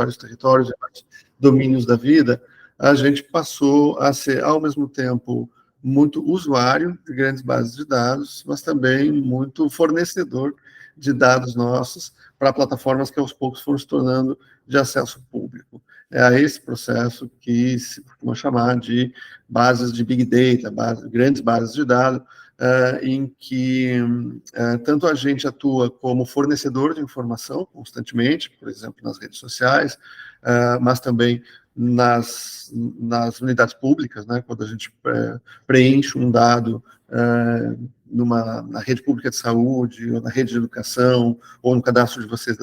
vários territórios, em vários domínios da vida, a gente passou a ser, ao mesmo tempo, muito usuário de grandes bases de dados, mas também muito fornecedor de dados nossos para plataformas que aos poucos foram se tornando de acesso público. É a esse processo que se costuma chamar de bases de Big Data, grandes bases de dados, em que tanto a gente atua como fornecedor de informação constantemente, por exemplo, nas redes sociais, mas também nas unidades públicas, né, quando a gente preenche um dado na rede pública de saúde, ou na rede de educação, ou no cadastro de vocês,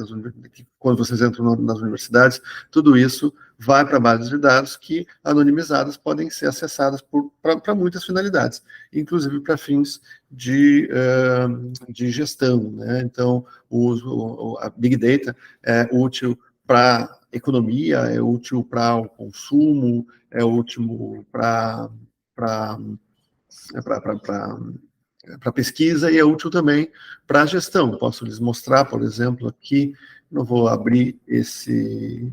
quando vocês entram nas universidades, tudo isso vai para bases de dados que, anonimizadas, podem ser acessadas para muitas finalidades, inclusive para fins de gestão, né? Então, a Big Data é útil para economia, é útil para o consumo, é útil para pesquisa e é útil também para a gestão. Posso lhes mostrar, por exemplo, aqui, não vou abrir esse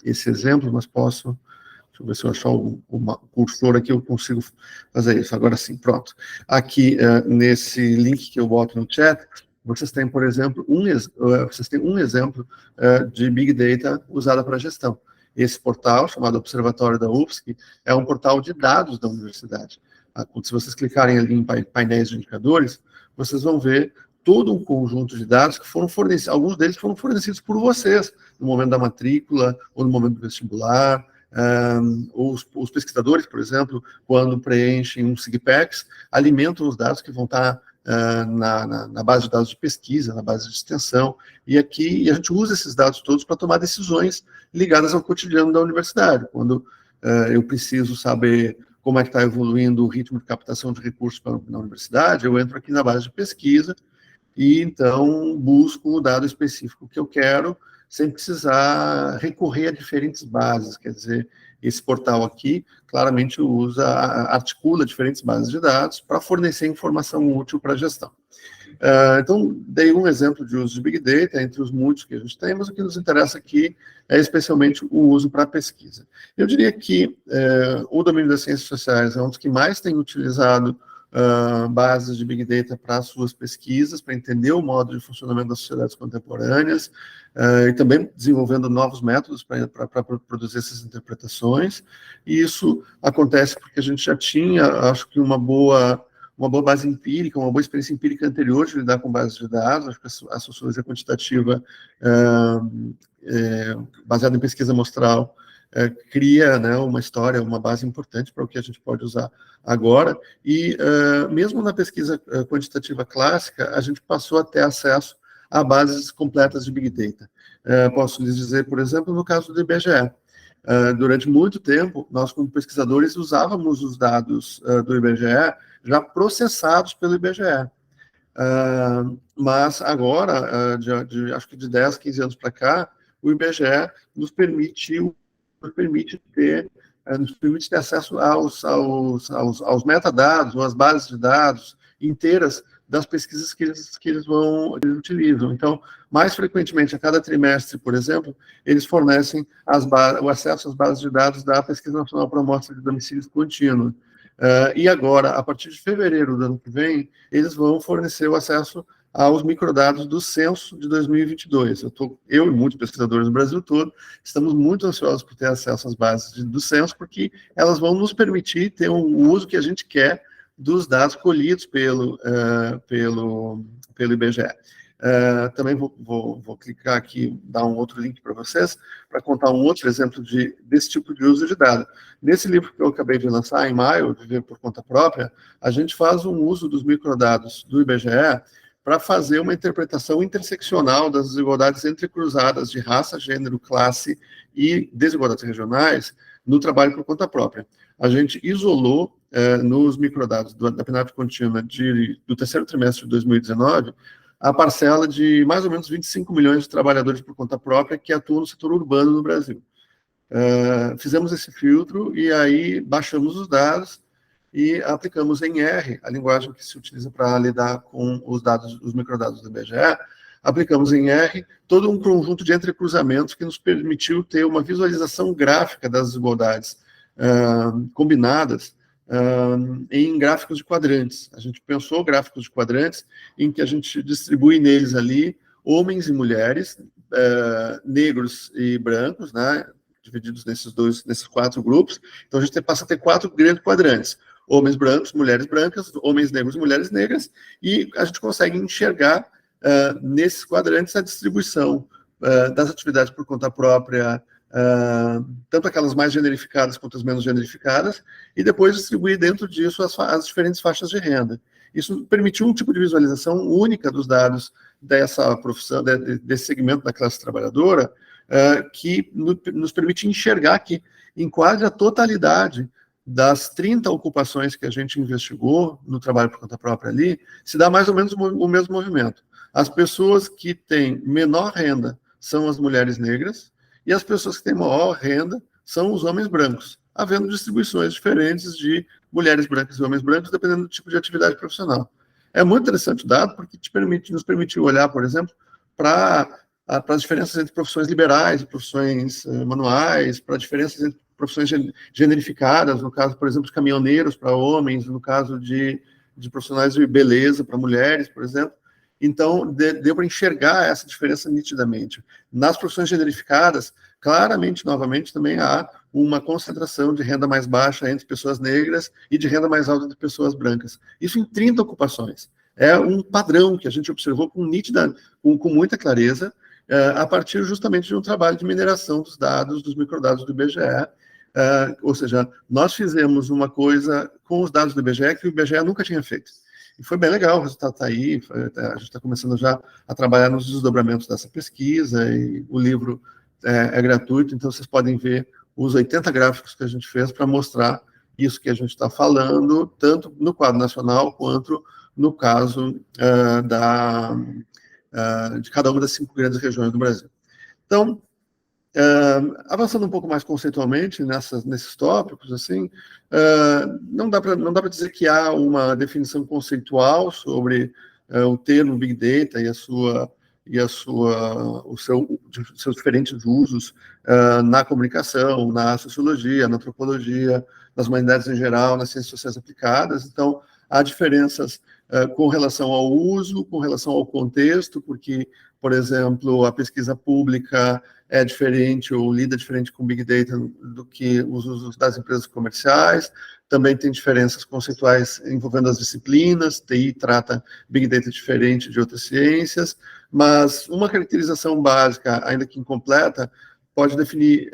exemplo, mas posso, deixa eu ver se eu achar o cursor aqui, eu consigo fazer isso. Agora sim, pronto. Aqui, nesse link que eu boto no chat, vocês têm, por exemplo, um exemplo de Big Data usada para gestão. Esse portal, chamado Observatório da UFSC, é um portal de dados da universidade. Se vocês clicarem ali em painéis de indicadores, vocês vão ver todo um conjunto de dados que foram fornecidos, alguns deles foram fornecidos por vocês, no momento da matrícula, ou no momento do vestibular. Os pesquisadores, por exemplo, quando preenchem um SIGPEX, alimentam os dados que vão estar na base de dados de pesquisa, na base de extensão, e aqui a gente usa esses dados todos para tomar decisões ligadas ao cotidiano da universidade. Quando eu preciso saber como é que está evoluindo o ritmo de captação de recursos na universidade, eu entro aqui na base de pesquisa e, então, busco o dado específico que eu quero, sem precisar recorrer a diferentes bases. Quer dizer, esse portal aqui claramente articula diferentes bases de dados para fornecer informação útil para a gestão. Então, dei um exemplo de uso de Big Data, entre os muitos que a gente tem, mas o que nos interessa aqui é especialmente o uso para pesquisa. Eu diria que o domínio das ciências sociais é um dos que mais tem utilizado bases de Big Data para suas pesquisas, para entender o modo de funcionamento das sociedades contemporâneas, e também desenvolvendo novos métodos para produzir essas interpretações. E isso acontece porque a gente já tinha, acho que, uma boa base empírica, uma boa experiência empírica anterior de lidar com bases de dados. Acho que a sociologia quantitativa, baseada em pesquisa amostral, cria, né, uma história, uma base importante para o que a gente pode usar agora, e mesmo na pesquisa quantitativa clássica, a gente passou a ter acesso a bases completas de Big Data. Posso lhes dizer, por exemplo, no caso do IBGE. Durante muito tempo, nós, como pesquisadores, usávamos os dados do IBGE já processados pelo IBGE. Mas agora, acho que de 10, 15 anos para cá, o IBGE nos permite ter acesso aos metadados, ou às bases de dados inteiras das pesquisas que eles utilizam. Então, mais frequentemente, a cada trimestre, por exemplo, eles fornecem o acesso às bases de dados da Pesquisa Nacional para Amostra de Domicílios Contínua. E agora, a partir de fevereiro do ano que vem, eles vão fornecer o acesso aos microdados do censo de 2022. Eu e muitos pesquisadores no Brasil todo estamos muito ansiosos por ter acesso às bases do censo, porque elas vão nos permitir ter o uso que a gente quer dos dados colhidos pelo IBGE. Também vou clicar aqui, dar um outro link para vocês, para contar um outro exemplo desse tipo de uso de dados. Nesse livro que eu acabei de lançar, em maio, Viver por Conta Própria, a gente faz um uso dos microdados do IBGE para fazer uma interpretação interseccional das desigualdades entrecruzadas de raça, gênero, classe e desigualdades regionais no trabalho por conta própria. A gente isolou nos microdados da PNAD contínua do terceiro trimestre de 2019 a parcela de mais ou menos 25 milhões de trabalhadores por conta própria que atuam no setor urbano no Brasil. Fizemos esse filtro e aí baixamos os dados e aplicamos em R, a linguagem que se utiliza para lidar com os microdados do IBGE, aplicamos em R todo um conjunto de entrecruzamentos que nos permitiu ter uma visualização gráfica das desigualdades combinadas em gráficos de quadrantes. A gente pensou gráficos de quadrantes em que a gente distribui neles ali homens e mulheres, negros e brancos, né, divididos nesses 4 grupos. Então, a gente passa a ter 4 grandes quadrantes: homens brancos, mulheres brancas, homens negros e mulheres negras, e a gente consegue enxergar nesses quadrantes a distribuição das atividades por conta própria, tanto aquelas mais generificadas quanto as menos generificadas, e depois distribuir dentro disso as diferentes faixas de renda. Isso permitiu um tipo de visualização única dos dados dessa profissão, desse segmento da classe trabalhadora, que nos permite enxergar que, em quase a totalidade das 30 ocupações que a gente investigou no trabalho por conta própria ali, se dá mais ou menos o mesmo movimento. As pessoas que têm menor renda são as mulheres negras, e as pessoas que têm maior renda são os homens brancos, havendo distribuições diferentes de mulheres brancas e homens brancos, dependendo do tipo de atividade profissional. É muito interessante o dado, porque nos permitiu olhar, por exemplo, para as diferenças entre profissões liberais e profissões manuais, para diferenças entre profissões generificadas, no caso, por exemplo, de caminhoneiros para homens, no caso de profissionais de beleza para mulheres, por exemplo. Então, deu para enxergar essa diferença nitidamente. Nas profissões generificadas, claramente, novamente, também há uma concentração de renda mais baixa entre pessoas negras e de renda mais alta entre pessoas brancas. Isso em 30 ocupações. É um padrão que a gente observou com muita clareza, a partir justamente de um trabalho de mineração dos dados, dos microdados do IBGE. Ou seja, nós fizemos uma coisa com os dados do IBGE que o IBGE nunca tinha feito. E foi bem legal, o resultado está aí, a gente está começando já a trabalhar nos desdobramentos dessa pesquisa, e o livro é gratuito, então vocês podem ver os 80 gráficos que a gente fez para mostrar isso que a gente está falando, tanto no quadro nacional quanto no caso de cada uma das 5 grandes regiões do Brasil. Então, avançando um pouco mais conceitualmente nesses tópicos, assim, não dá para dizer que há uma definição conceitual sobre o termo Big Data e seus diferentes usos na comunicação, na sociologia, na antropologia, nas humanidades em geral, nas ciências sociais aplicadas. Então, há diferenças com relação ao uso, com relação ao contexto, porque, por exemplo, a pesquisa pública é diferente ou lida diferente com Big Data do que os usos das empresas comerciais. Também tem diferenças conceituais envolvendo as disciplinas. TI trata Big Data diferente de outras ciências, mas uma caracterização básica, ainda que incompleta, pode definir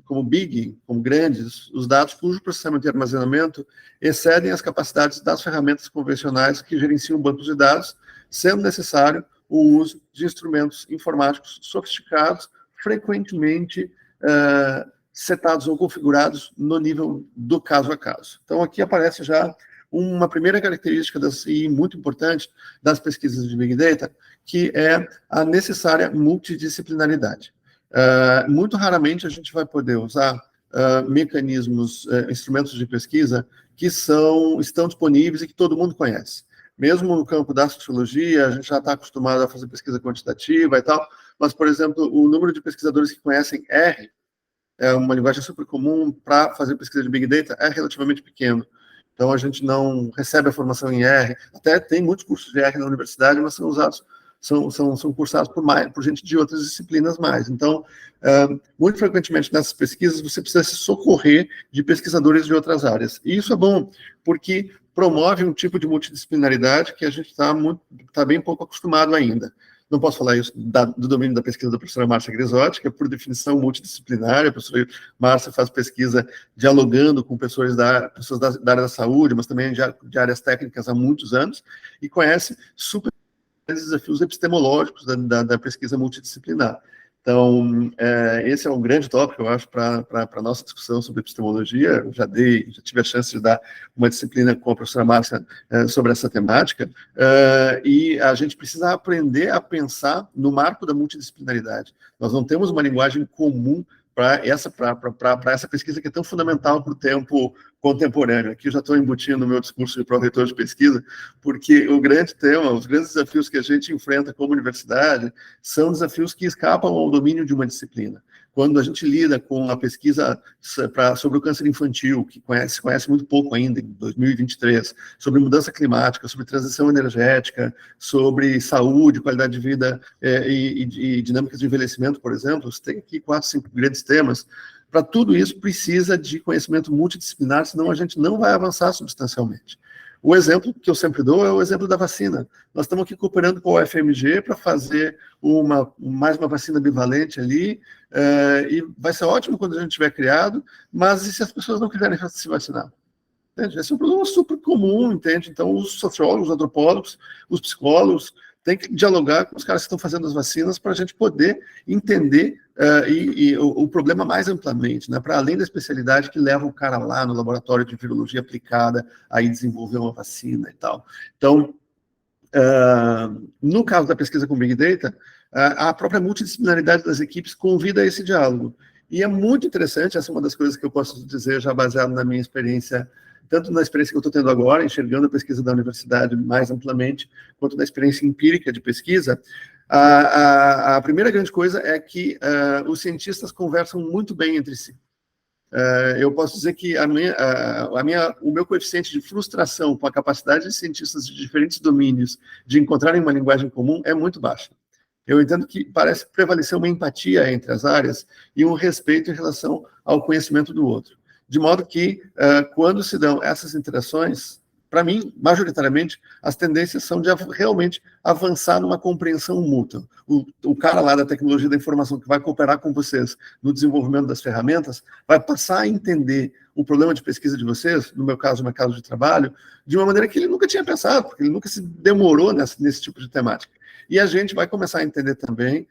como big, como grandes, os dados cujo processamento e armazenamento excedem as capacidades das ferramentas convencionais que gerenciam bancos de dados, sendo necessário o uso de instrumentos informáticos sofisticados, frequentemente setados ou configurados no nível do caso a caso. Então, aqui aparece já uma primeira característica e muito importante das pesquisas de Big Data, que é a necessária multidisciplinaridade. Muito raramente a gente vai poder usar mecanismos, instrumentos de pesquisa que estão disponíveis e que todo mundo conhece. Mesmo no campo da sociologia, a gente já está acostumado a fazer pesquisa quantitativa e tal, mas, por exemplo, o número de pesquisadores que conhecem R, é uma linguagem super comum para fazer pesquisa de Big Data, é relativamente pequeno. Então, a gente não recebe a formação em R. Até tem muitos cursos de R na universidade, mas são usados, são cursados por gente de outras disciplinas mais. Então, muito frequentemente nessas pesquisas, você precisa se socorrer de pesquisadores de outras áreas. E isso é bom, porque promove um tipo de multidisciplinaridade que a gente está bem pouco acostumado ainda. Não posso falar isso do domínio da pesquisa da professora Márcia Grisotti, que é, por definição, multidisciplinar. A professora Márcia faz pesquisa dialogando com pessoas da área da saúde, mas também de áreas técnicas há muitos anos, e conhece super desafios epistemológicos da pesquisa multidisciplinar. Então, esse é um grande tópico, eu acho, para a nossa discussão sobre epistemologia. Eu já tive a chance de dar uma disciplina com a professora Márcia sobre essa temática, e a gente precisa aprender a pensar no marco da multidisciplinaridade. Nós não temos uma linguagem comum para essa pesquisa que é tão fundamental para o tempo contemporâneo. Aqui eu já estou embutindo no meu discurso de pró-reitor de pesquisa, porque o grande tema, os grandes desafios que a gente enfrenta como universidade são desafios que escapam ao domínio de uma disciplina. Quando a gente lida com a pesquisa sobre o câncer infantil, que se conhece muito pouco ainda, em 2023, sobre mudança climática, sobre transição energética, sobre saúde, qualidade de vida e dinâmicas de envelhecimento, por exemplo, você tem aqui 4, 5 grandes temas. Para tudo isso, precisa de conhecimento multidisciplinar, senão a gente não vai avançar substancialmente. O exemplo que eu sempre dou é o exemplo da vacina. Nós estamos aqui cooperando com o UFMG para fazer mais uma vacina bivalente ali, e vai ser ótimo quando a gente tiver criado, mas e se as pessoas não quiserem se vacinar? Entende? Esse é um problema super comum, entende? Então, os sociólogos, os antropólogos, os psicólogos têm que dialogar com os caras que estão fazendo as vacinas para a gente poder entender o problema mais amplamente, né? Para além da especialidade que leva o cara lá no laboratório de virologia aplicada a desenvolver uma vacina e tal. Então, no caso da pesquisa com Big Data, a própria multidisciplinaridade das equipes convida a esse diálogo. E é muito interessante, essa é uma das coisas que eu posso dizer, já baseado na minha experiência, tanto na experiência que eu estou tendo agora, enxergando a pesquisa da universidade mais amplamente, quanto na experiência empírica de pesquisa. A primeira grande coisa é que os cientistas conversam muito bem entre si. Eu posso dizer que o meu coeficiente de frustração com a capacidade de cientistas de diferentes domínios de encontrarem uma linguagem comum é muito baixa. Eu entendo que parece prevalecer uma empatia entre as áreas e um respeito em relação ao conhecimento do outro. De modo que, quando se dão essas interações, para mim, majoritariamente, as tendências são de realmente avançar numa compreensão mútua. O cara lá da tecnologia da informação que vai cooperar com vocês no desenvolvimento das ferramentas vai passar a entender o problema de pesquisa de vocês, no meu caso, o mercado de trabalho, de uma maneira que ele nunca tinha pensado, porque ele nunca se demorou nesse tipo de temática. E a gente vai começar a entender também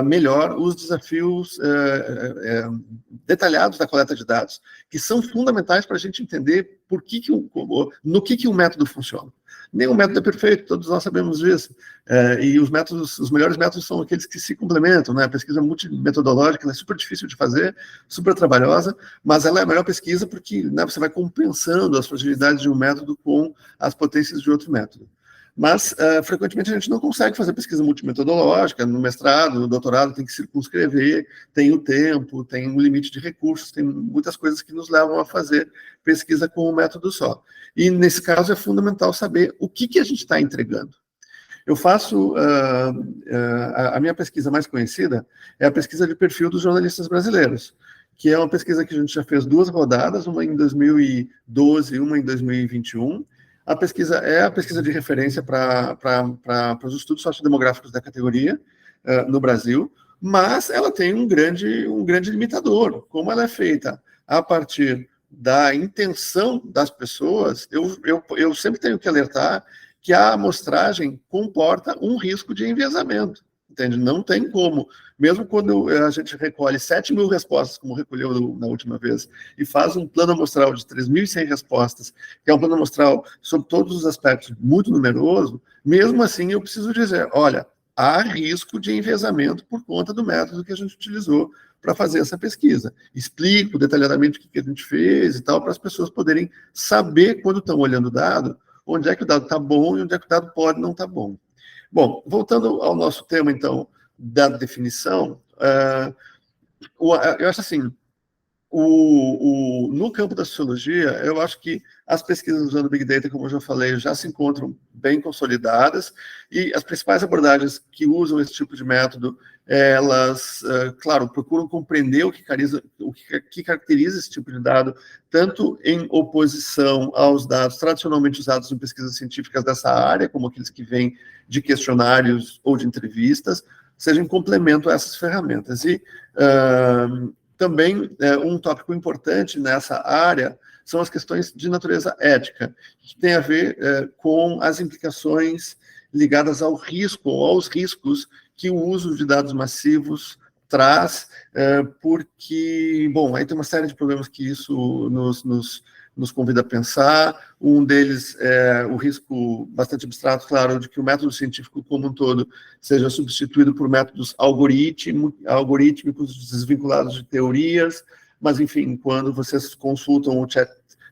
melhor os desafios detalhados da coleta de dados, que são fundamentais para a gente entender no que o método funciona. Nenhum método é perfeito, todos nós sabemos disso. E os melhores métodos são aqueles que se complementam, né? A pesquisa multimetodológica ela é super difícil de fazer, super trabalhosa, mas ela é a melhor pesquisa porque, né, você vai compensando as fragilidades de um método com as potências de outro método. Mas, frequentemente, a gente não consegue fazer pesquisa multimetodológica, no mestrado, no doutorado, tem que circunscrever, tem o tempo, tem um limite de recursos, tem muitas coisas que nos levam a fazer pesquisa com um método só. E, nesse caso, é fundamental saber o que a gente está entregando. Eu faço, a minha pesquisa mais conhecida é a pesquisa de perfil dos jornalistas brasileiros, que é uma pesquisa que a gente já fez 2 rodadas, uma em 2012 e uma em 2021, a pesquisa é a pesquisa de referência para os estudos sociodemográficos da categoria no Brasil, mas ela tem um grande limitador. Como ela é feita a partir da intenção das pessoas, eu sempre tenho que alertar que a amostragem comporta um risco de enviesamento. Entende? Não tem como. Mesmo quando a gente recolhe 7.000 respostas, como recolheu na última vez, e faz um plano amostral de 3.100 respostas, que é um plano amostral sobre todos os aspectos muito numeroso, mesmo assim eu preciso dizer, olha, há risco de enviesamento por conta do método que a gente utilizou para fazer essa pesquisa. Explico detalhadamente o que a gente fez e tal, para as pessoas poderem saber, quando estão olhando o dado, onde é que o dado está bom e onde é que o dado pode não estar bom. Bom, voltando ao nosso tema, então, da definição, eu acho assim, no campo da sociologia, eu acho que as pesquisas usando Big Data, como eu já falei, já se encontram bem consolidadas, e as principais abordagens que usam esse tipo de método, elas, claro, procuram compreender o que caracteriza esse tipo de dado, tanto em oposição aos dados tradicionalmente usados em pesquisas científicas dessa área, como aqueles que vêm de questionários ou de entrevistas, seja em complemento a essas ferramentas. E também, um tópico importante nessa área são as questões de natureza ética, que tem a ver com as implicações ligadas ao risco, ou aos riscos que o uso de dados massivos traz, porque, bom, aí tem uma série de problemas que isso nos convida a pensar. Um deles é o risco bastante abstrato, claro, de que o método científico como um todo seja substituído por métodos algorítmicos desvinculados de teorias, mas, enfim, quando vocês consultam o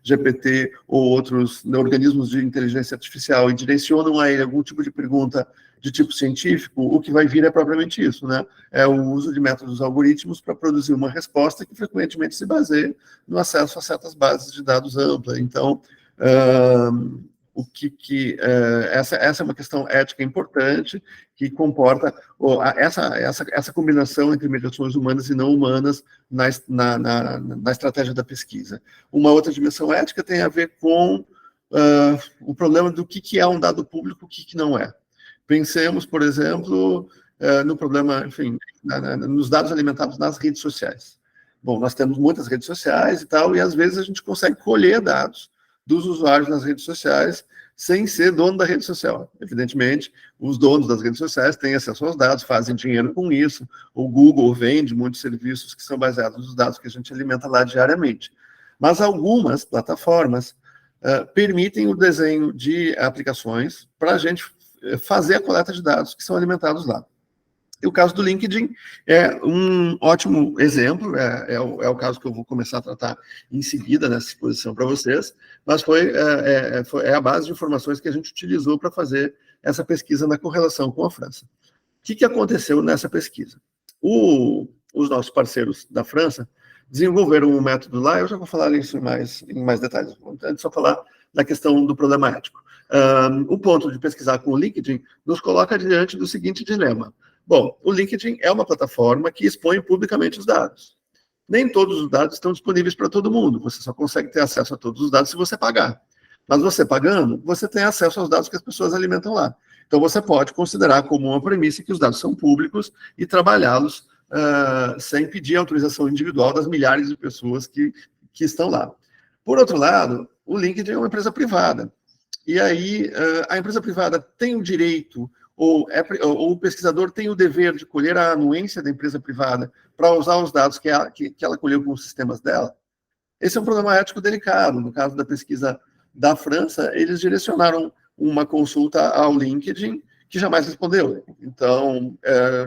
GPT ou outros organismos de inteligência artificial e direcionam a ele algum tipo de pergunta de tipo científico, o que vai vir é propriamente isso, né? É o uso de métodos algoritmos para produzir uma resposta que frequentemente se baseia no acesso a certas bases de dados amplas. Então, essa é uma questão ética importante que comporta essa combinação entre mediações humanas e não humanas na estratégia da pesquisa. Uma outra dimensão ética tem a ver com o problema do que é um dado público e o que não é. Pensemos, por exemplo, no problema, enfim, nos dados alimentados nas redes sociais. Bom, nós temos muitas redes sociais e tal, e às vezes a gente consegue colher dados dos usuários nas redes sociais sem ser dono da rede social. Evidentemente, os donos das redes sociais têm acesso aos dados, fazem dinheiro com isso. O Google vende muitos serviços que são baseados nos dados que a gente alimenta lá diariamente. Mas algumas plataformas permitem o desenho de aplicações para a gente fazer a coleta de dados que são alimentados lá. E o caso do LinkedIn é um ótimo exemplo, é o caso que eu vou começar a tratar em seguida nessa exposição para vocês, mas é a base de informações que a gente utilizou para fazer essa pesquisa na correlação com a França. O que aconteceu nessa pesquisa? Os nossos parceiros da França desenvolveram um método lá, eu já vou falar isso em mais detalhes, antes só falar da questão do problema ético. O ponto de pesquisar com o LinkedIn nos coloca diante do seguinte dilema. Bom, o LinkedIn é uma plataforma que expõe publicamente os dados. Nem todos os dados estão disponíveis para todo mundo. Você só consegue ter acesso a todos os dados se você pagar. Mas você pagando, você tem acesso aos dados que as pessoas alimentam lá. Então, você pode considerar como uma premissa que os dados são públicos e trabalhá-los sem pedir autorização individual das milhares de pessoas que estão lá. Por outro lado, o LinkedIn é uma empresa privada. E aí, a empresa privada tem o direito, ou o pesquisador tem o dever de colher a anuência da empresa privada para usar os dados que ela colheu com os sistemas dela? Esse é um problema ético delicado. No caso da pesquisa da França, eles direcionaram uma consulta ao LinkedIn, que jamais respondeu. Então,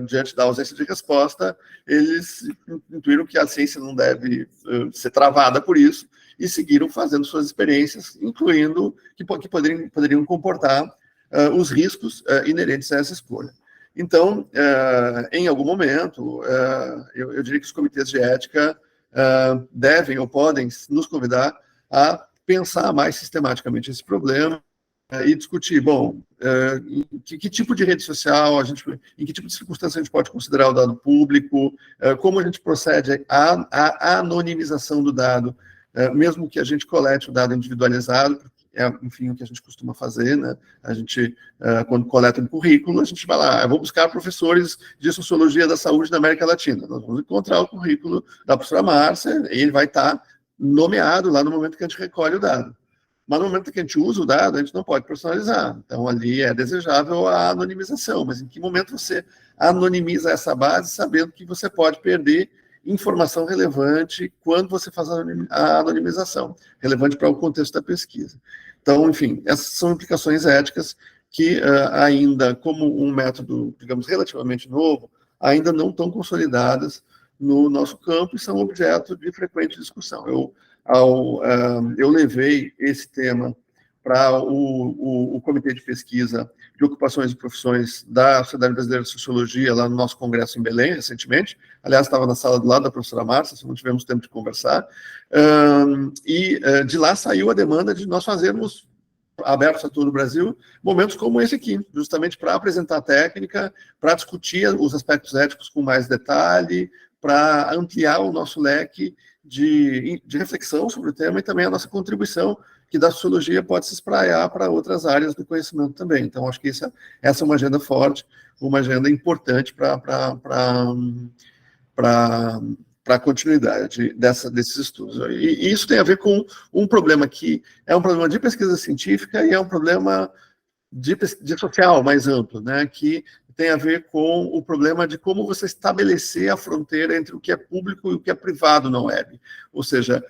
diante da ausência de resposta, eles intuíram que a ciência não deve ser travada por isso, e seguiram fazendo suas experiências, incluindo que poderiam comportar os riscos inerentes a essa escolha. Então, em algum momento, eu diria que os comitês de ética devem ou podem nos convidar a pensar mais sistematicamente esse problema e discutir, bom, que tipo de rede social, em que tipo de circunstância a gente pode considerar o dado público, como a gente procede à anonimização do dado, mesmo que a gente colete o dado individualizado, enfim, o que a gente costuma fazer, né? A gente, quando coleta um currículo, a gente vai lá, eu vou buscar professores de Sociologia da Saúde da América Latina. Nós vamos encontrar o currículo da professora Márcia, e ele vai estar nomeado lá no momento que a gente recolhe o dado. Mas no momento que a gente usa o dado, a gente não pode personalizar. Então, ali é desejável a anonimização. Mas em que momento você anonimiza essa base, sabendo que você pode perder informação relevante quando você faz a anonimização, relevante para o contexto da pesquisa. Então, enfim, essas são implicações éticas que ainda, como um método, digamos, relativamente novo, ainda não estão consolidadas no nosso campo e são objeto de frequente discussão. Eu levei esse tema para o Comitê de Pesquisa de Ocupações e Profissões da Sociedade Brasileira de Sociologia, lá no nosso congresso em Belém, recentemente. Aliás, estava na sala do lado da professora Márcia, se não tivemos tempo de conversar. De lá saiu a demanda de nós fazermos, abertos a todo o Brasil, momentos como esse aqui, justamente para apresentar a técnica, para discutir os aspectos éticos com mais detalhe, para ampliar o nosso leque de reflexão sobre o tema e também a nossa contribuição, que da sociologia pode se espraiar para outras áreas do conhecimento também. Então, acho que essa é uma agenda forte, uma agenda importante para a continuidade desses estudos. E isso tem a ver com um problema que é um problema de pesquisa científica e é um problema de social mais amplo, né, que tem a ver com o problema de como você estabelecer a fronteira entre o que é público e o que é privado na web. Ou seja,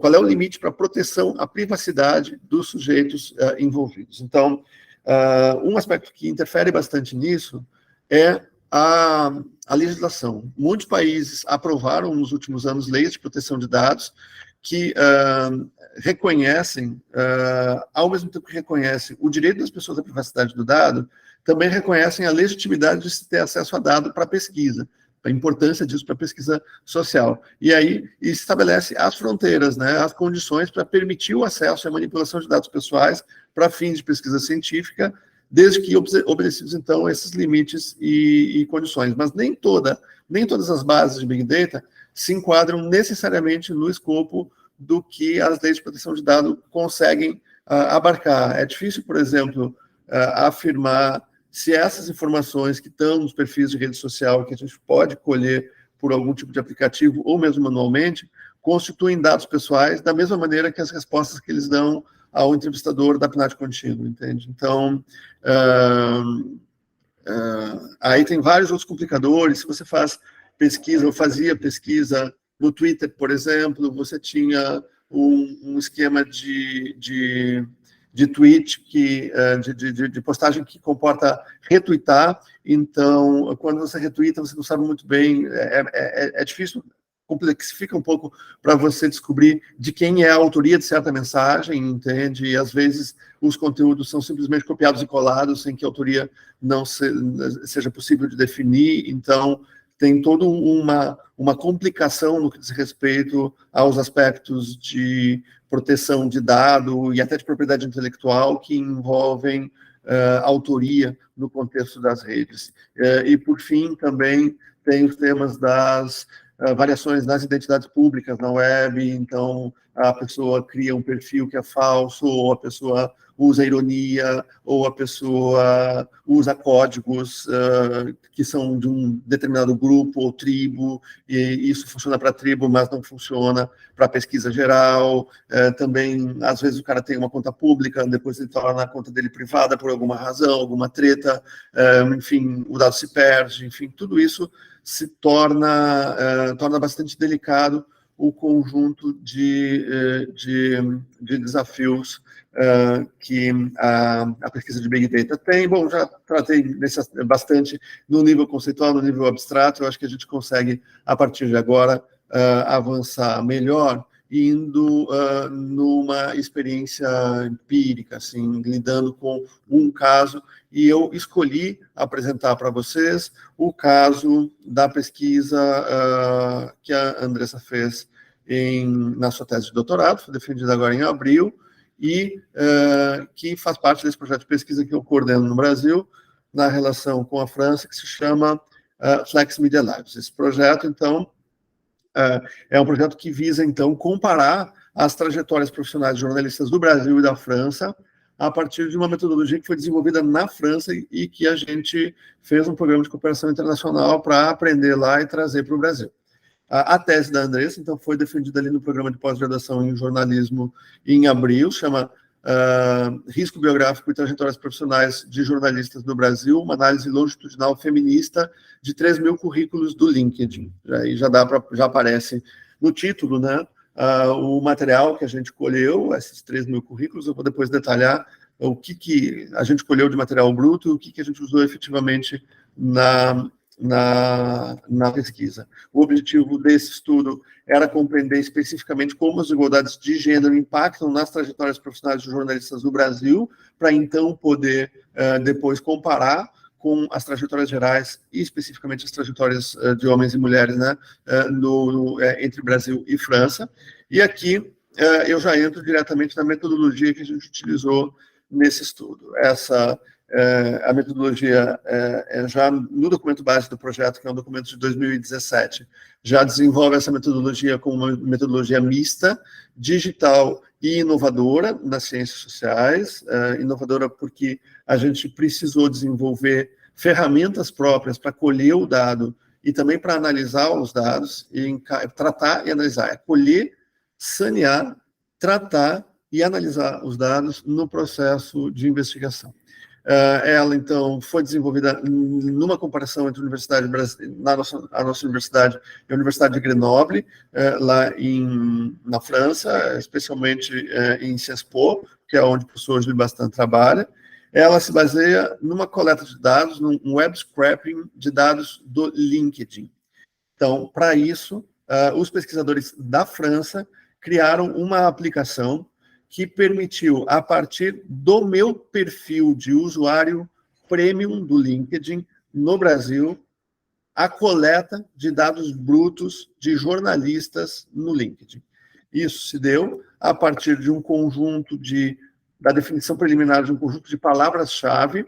qual é o limite para a proteção à privacidade dos sujeitos envolvidos. Então, um aspecto que interfere bastante nisso é a legislação. Muitos países aprovaram nos últimos anos leis de proteção de dados que reconhecem, ao mesmo tempo que reconhecem o direito das pessoas à privacidade do dado, também reconhecem a legitimidade de se ter acesso a dado para pesquisa, a importância disso para a pesquisa social. E aí estabelece as fronteiras, né, as condições para permitir o acesso e a manipulação de dados pessoais para fins de pesquisa científica, desde que obedecidos, então, esses limites e condições. Mas nem todas as bases de Big Data se enquadram necessariamente no escopo do que as leis de proteção de dados conseguem abarcar. É difícil, por exemplo, afirmar se essas informações que estão nos perfis de rede social, que a gente pode colher por algum tipo de aplicativo ou mesmo manualmente, constituem dados pessoais da mesma maneira que as respostas que eles dão ao entrevistador da PNAD contínuo, entende? Então, aí tem vários outros complicadores. Se você faz pesquisa, ou fazia pesquisa no Twitter, por exemplo, você tinha um esquema de tweet, de postagem que comporta retweetar. Então, quando você retweeta, você não sabe muito bem, é difícil, complexifica um pouco para você descobrir de quem é a autoria de certa mensagem, entende? E às vezes os conteúdos são simplesmente copiados e colados, sem que a autoria não seja possível de definir. Então, tem toda uma complicação no que diz respeito aos aspectos de proteção de dado e até de propriedade intelectual que envolvem autoria no contexto das redes. E, por fim, também tem os temas das variações nas identidades públicas na web. Então, a pessoa cria um perfil que é falso, ou a pessoa usa ironia, ou a pessoa usa códigos que são de um determinado grupo ou tribo, e isso funciona para a tribo, mas não funciona para a pesquisa geral. Também, às vezes, o cara tem uma conta pública, depois ele torna a conta dele privada por alguma razão, alguma treta, enfim, o dado se perde, enfim, tudo isso se torna bastante delicado o conjunto de desafios que a pesquisa de Big Data tem. Bom, já tratei bastante no nível conceitual, no nível abstrato. Eu acho que a gente consegue, a partir de agora, avançar melhor, indo numa experiência empírica, assim, lidando com um caso, e eu escolhi apresentar para vocês o caso da pesquisa que a Andressa fez na sua tese de doutorado, foi defendida agora em abril, e que faz parte desse projeto de pesquisa que eu coordeno no Brasil, na relação com a França, que se chama Flex Media Labs. Esse projeto, então, é um projeto que visa, então, comparar as trajetórias profissionais de jornalistas do Brasil e da França a partir de uma metodologia que foi desenvolvida na França e que a gente fez um programa de cooperação internacional para aprender lá e trazer para o Brasil. A tese da Andressa, então, foi defendida ali no programa de pós-graduação em jornalismo em abril, chama Risco Biográfico e Trajetórias Profissionais de Jornalistas do Brasil, uma análise longitudinal feminista de 3.000 currículos do LinkedIn. Aí já aparece no título, né, o material que a gente colheu, esses 3.000 currículos. Eu vou depois detalhar o que a gente colheu de material bruto e o que a gente usou efetivamente na pesquisa. O objetivo desse estudo era compreender especificamente como as desigualdades de gênero impactam nas trajetórias profissionais dos jornalistas do Brasil, para então poder depois comparar com as trajetórias gerais e especificamente as trajetórias de homens e mulheres, né, entre Brasil e França. E aqui eu já entro diretamente na metodologia que a gente utilizou nesse estudo. A metodologia, já no documento base do projeto, que é um documento de 2017, já desenvolve essa metodologia como uma metodologia mista, digital e inovadora nas ciências sociais. Inovadora porque a gente precisou desenvolver ferramentas próprias para colher o dado e também para analisar os dados, e tratar e analisar, colher, sanear, tratar e analisar os dados no processo de investigação. Ela, então, foi desenvolvida numa comparação entre a nossa universidade e a Universidade de Grenoble, lá na França, especialmente em Sciences Po, que é onde o professor Júlio Bastan trabalha. Ela se baseia numa coleta de dados, num web scraping de dados do LinkedIn. Então, para isso, os pesquisadores da França criaram uma aplicação que permitiu, a partir do meu perfil de usuário premium do LinkedIn no Brasil, a coleta de dados brutos de jornalistas no LinkedIn. Isso se deu a partir de um conjunto da definição preliminar de um conjunto de palavras-chave.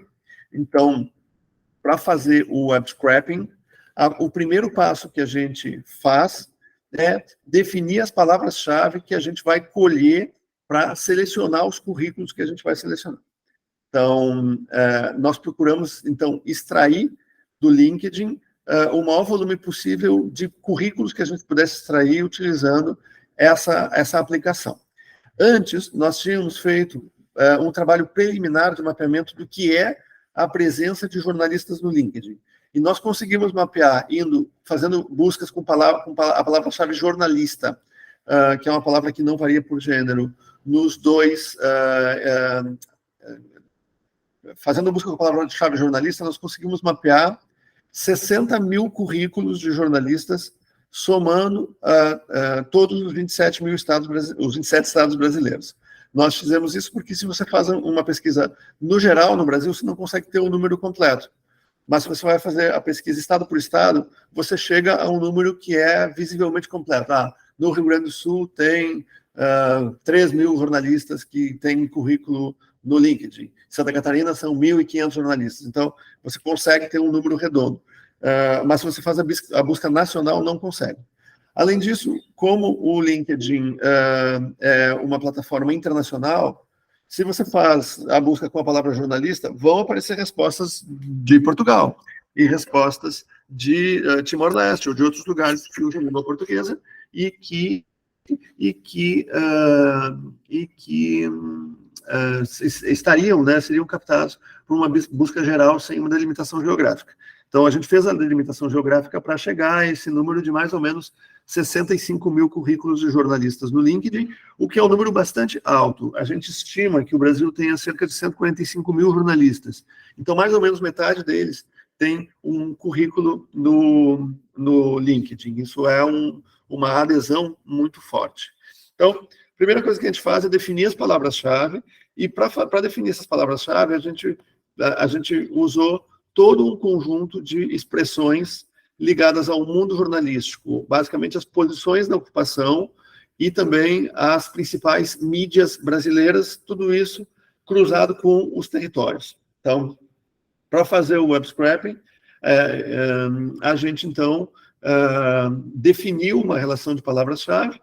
Então, para fazer o web scraping, o primeiro passo que a gente faz é definir as palavras-chave que a gente vai colher para selecionar os currículos que a gente vai selecionar. Então, nós procuramos, então, extrair do LinkedIn o maior volume possível de currículos que a gente pudesse extrair utilizando essa aplicação. Antes, nós tínhamos feito um trabalho preliminar de mapeamento do que é a presença de jornalistas no LinkedIn. E nós conseguimos mapear, fazendo buscas com a palavra-chave jornalista, que é uma palavra que não varia por gênero, nos dois... fazendo busca com a palavra-chave jornalista, nós conseguimos mapear 60 mil currículos de jornalistas, somando todos os 27 estados brasileiros. Nós fizemos isso porque, se você faz uma pesquisa no geral no Brasil, você não consegue ter o número completo. Mas se você vai fazer a pesquisa estado por estado, você chega a um número que é visivelmente completo. No Rio Grande do Sul tem 3 mil jornalistas que têm currículo no LinkedIn. Em Santa Catarina são 1.500 jornalistas. Então, você consegue ter um número redondo. Mas se você faz a busca nacional, não consegue. Além disso, como o LinkedIn é uma plataforma internacional, se você faz a busca com a palavra jornalista, vão aparecer respostas de Portugal e respostas de Timor-Leste ou de outros lugares que usam a língua portuguesa e que estariam, seriam captados por uma busca geral sem uma delimitação geográfica. Então, a gente fez a delimitação geográfica para chegar a esse número de mais ou menos 65 mil currículos de jornalistas no LinkedIn, o que é um número bastante alto. A gente estima que o Brasil tenha cerca de 145 mil jornalistas. Então, mais ou menos metade deles tem um currículo no LinkedIn. Isso é uma adesão muito forte. Então, a primeira coisa que a gente faz é definir as palavras-chave, e para definir essas palavras-chave, a gente usou todo um conjunto de expressões ligadas ao mundo jornalístico, basicamente as posições da ocupação e também as principais mídias brasileiras, tudo isso cruzado com os territórios. Então, para fazer o web scraping, a gente, então, definiu uma relação de palavras-chave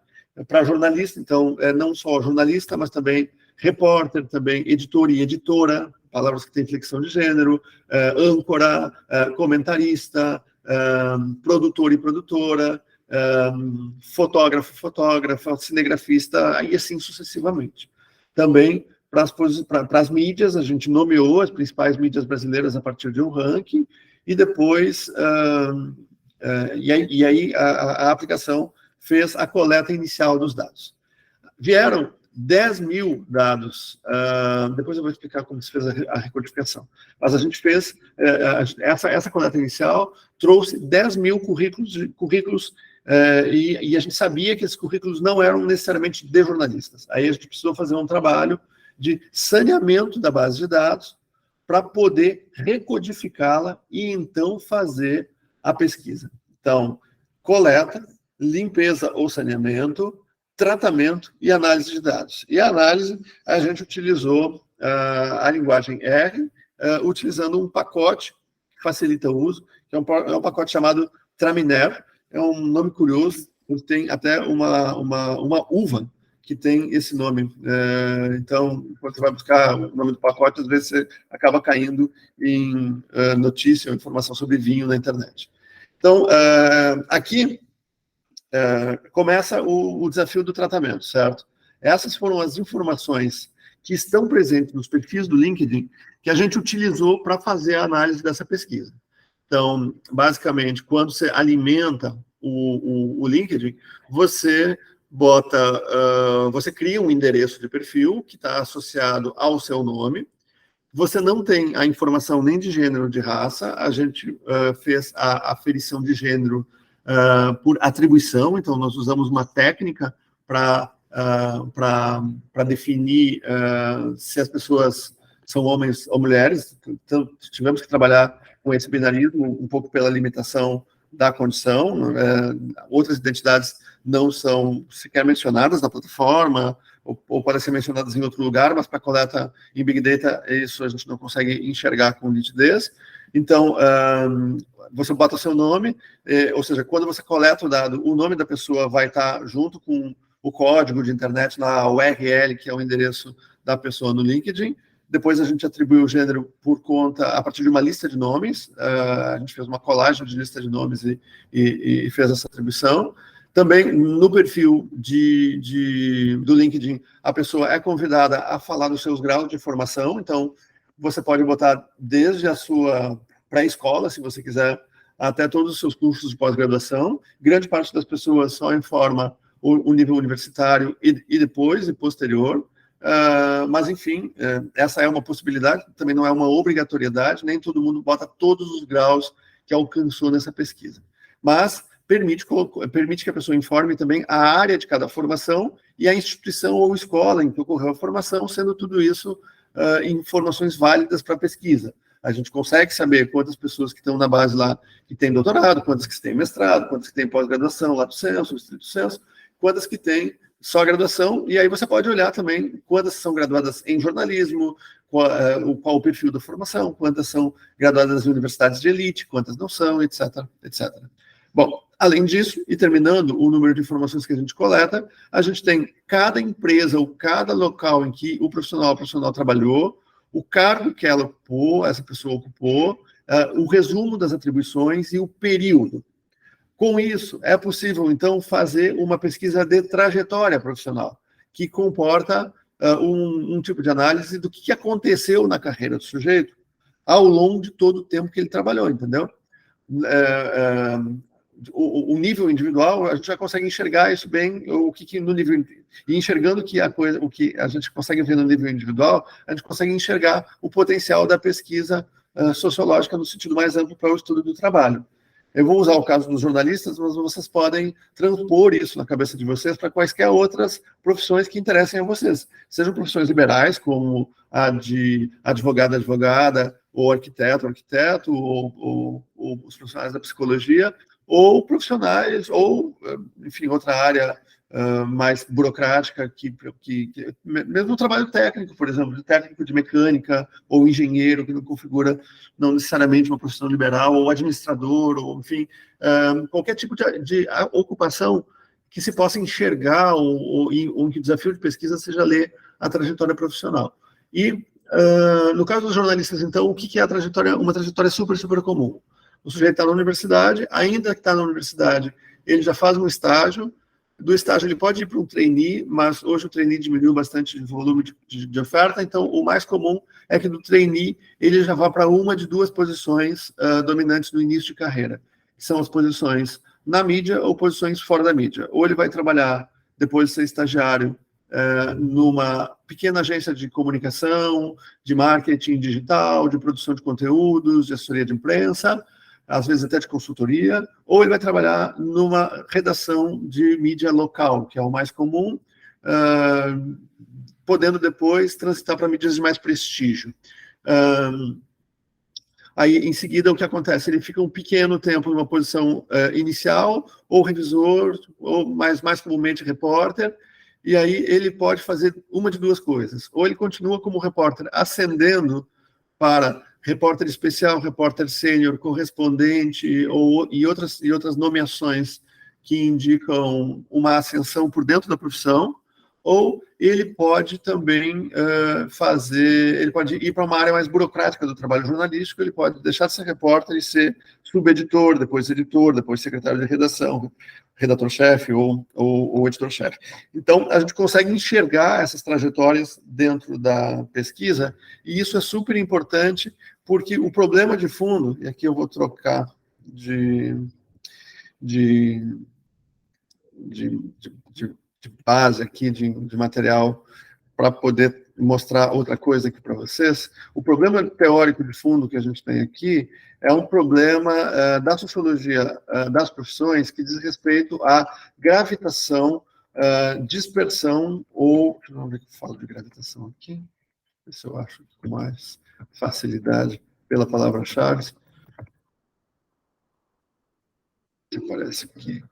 para jornalista, então, não só jornalista, mas também repórter, também editor e editora, palavras que têm flexão de gênero, âncora, comentarista, produtor e produtora, fotógrafo, fotógrafa, cinegrafista, e assim sucessivamente. Também, para as mídias, a gente nomeou as principais mídias brasileiras a partir de um ranking, e depois, e aí a aplicação fez a coleta inicial dos dados. Vieram 10 mil dados, depois eu vou explicar como se fez a recodificação, mas a gente fez, essa coleta inicial trouxe 10 mil currículos e a gente sabia que esses currículos não eram necessariamente de jornalistas. Aí a gente precisou fazer um trabalho de saneamento da base de dados para poder recodificá-la e então fazer a pesquisa. Então, coleta, limpeza ou saneamento, tratamento e análise de dados. E a análise, a gente utilizou a linguagem R, utilizando um pacote que facilita o uso, que é um pacote chamado Traminer. É um nome curioso, tem até uma uva que tem esse nome. Então, quando você vai buscar o nome do pacote, às vezes você acaba caindo em notícia ou informação sobre vinho na internet. Então, aqui começa o desafio do tratamento, certo? Essas foram as informações que estão presentes nos perfis do LinkedIn que a gente utilizou para fazer a análise dessa pesquisa. Então, basicamente, quando você alimenta o LinkedIn, você você cria um endereço de perfil que está associado ao seu nome. Você não tem a informação nem de gênero, de raça. A gente fez a aferição de gênero por atribuição, então nós usamos uma técnica para para definir se as pessoas são homens ou mulheres. Então, tivemos que trabalhar com esse binarismo, um pouco pela limitação da condição. Outras identidades não são sequer mencionadas na plataforma, ou podem ser mencionadas em outro lugar, mas para coleta em Big Data, isso a gente não consegue enxergar com nitidez. Então, você bota o seu nome, ou seja, quando você coleta o dado, o nome da pessoa vai estar junto com o código de internet, na URL, que é o endereço da pessoa no LinkedIn. Depois a gente atribui o gênero a partir de uma lista de nomes. A gente fez uma colagem de lista de nomes e fez essa atribuição. Também, no perfil do LinkedIn, a pessoa é convidada a falar dos seus graus de formação. Então, você pode botar desde a sua pré-escola, se você quiser, até todos os seus cursos de pós-graduação. Grande parte das pessoas só informa o nível universitário e depois e posterior. Mas, enfim, essa é uma possibilidade, também não é uma obrigatoriedade, nem todo mundo bota todos os graus que alcançou nessa pesquisa. Mas permite que a pessoa informe também a área de cada formação e a instituição ou escola em que ocorreu a formação, sendo tudo isso informações válidas para a pesquisa. A gente consegue saber quantas pessoas que estão na base lá que têm doutorado, quantas que têm mestrado, quantas que têm pós-graduação, lato sensu, estrito sensu, quantas que têm só graduação, e aí você pode olhar também quantas são graduadas em jornalismo, qual o perfil da formação, quantas são graduadas em universidades de elite, quantas não são, etc, etc. Bom, além disso, e terminando o número de informações que a gente coleta, a gente tem cada empresa ou cada local em que o profissional trabalhou, o cargo que essa pessoa ocupou, o resumo das atribuições e o período. Com isso, é possível, então, fazer uma pesquisa de trajetória profissional, que comporta um tipo de análise do que aconteceu na carreira do sujeito ao longo de todo o tempo que ele trabalhou, entendeu? O nível individual, a gente já consegue enxergar isso bem, no nível, e enxergando o que a gente consegue ver no nível individual, a gente consegue enxergar o potencial da pesquisa sociológica no sentido mais amplo para o estudo do trabalho. Eu vou usar o caso dos jornalistas, mas vocês podem transpor isso na cabeça de vocês para quaisquer outras profissões que interessem a vocês. Sejam profissões liberais, como a de advogada, ou arquiteto, ou os profissionais da psicologia, ou profissionais, ou, enfim, outra área mais burocrática, mesmo o trabalho técnico, por exemplo, técnico de mecânica, ou engenheiro, que não configura não necessariamente uma profissão liberal, ou administrador, ou, enfim, qualquer tipo de ocupação que se possa enxergar, ou que o desafio de pesquisa seja ler a trajetória profissional. E, no caso dos jornalistas, então, o que é uma trajetória super, super comum? O sujeito está na universidade, ainda que está na universidade, ele já faz um estágio. Do estágio ele pode ir para um trainee, mas hoje o trainee diminuiu bastante o volume de oferta, então o mais comum é que do trainee ele já vá para uma de duas posições dominantes no início de carreira, que são as posições na mídia ou posições fora da mídia. Ou ele vai trabalhar, depois de ser estagiário, numa pequena agência de comunicação, de marketing digital, de produção de conteúdos, de assessoria de imprensa, às vezes até de consultoria, ou ele vai trabalhar numa redação de mídia local, que é o mais comum, podendo depois transitar para mídias de mais prestígio. Aí, em seguida, o que acontece? Ele fica um pequeno tempo numa posição inicial, ou revisor, ou mais comumente repórter, e aí ele pode fazer uma de duas coisas. Ou ele continua como repórter, ascendendo para repórter especial, repórter sênior, correspondente e outras nomeações que indicam uma ascensão por dentro da profissão, ou ele pode também ele pode ir para uma área mais burocrática do trabalho jornalístico, ele pode deixar de ser repórter e ser subeditor, depois editor, depois secretário de redação, redator-chefe ou editor-chefe. Então, a gente consegue enxergar essas trajetórias dentro da pesquisa, e isso é super importante, porque o problema de fundo, e aqui eu vou trocar de base aqui, de material, para poder mostrar outra coisa aqui para vocês. O problema teórico de fundo que a gente tem aqui é um problema da sociologia das profissões que diz respeito à gravitação dispersão ou... Vamos ver que eu falo de gravitação aqui. Ver se eu acho com mais facilidade pela palavra-chave. Parece que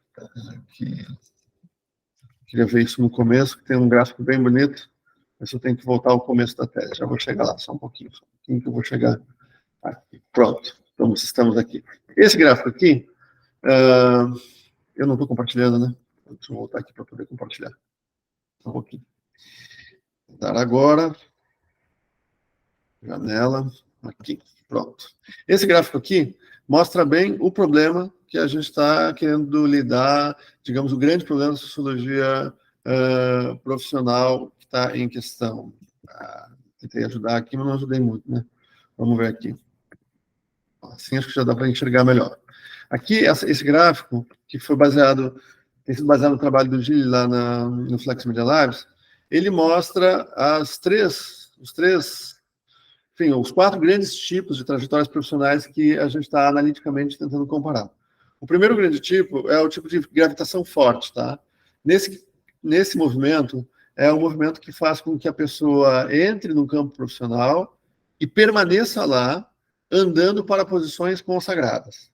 queria ver isso no começo, que tem um gráfico bem bonito, mas eu tenho que voltar ao começo da tese. Já vou chegar lá, só um pouquinho que eu vou chegar aqui. Pronto, então estamos aqui. Esse gráfico aqui, eu não estou compartilhando, né? Deixa eu voltar aqui para poder compartilhar. Só um pouquinho. Vou dar agora. Janela, aqui, pronto. Esse gráfico aqui mostra bem o problema que a gente está querendo lidar, digamos, o grande problema da sociologia profissional que está em questão. Tentei ajudar aqui, mas não ajudei muito, né? Vamos ver aqui. Assim acho que já dá para enxergar melhor. Aqui, esse gráfico, que foi tem sido baseado no trabalho do Gilles lá no Flex Media Labs, ele mostra os 4 grandes tipos de trajetórias profissionais que a gente está analiticamente tentando comparar. O primeiro grande tipo é o tipo de gravitação forte, tá? Nesse movimento, é um movimento que faz com que a pessoa entre no campo profissional e permaneça lá, andando para posições consagradas.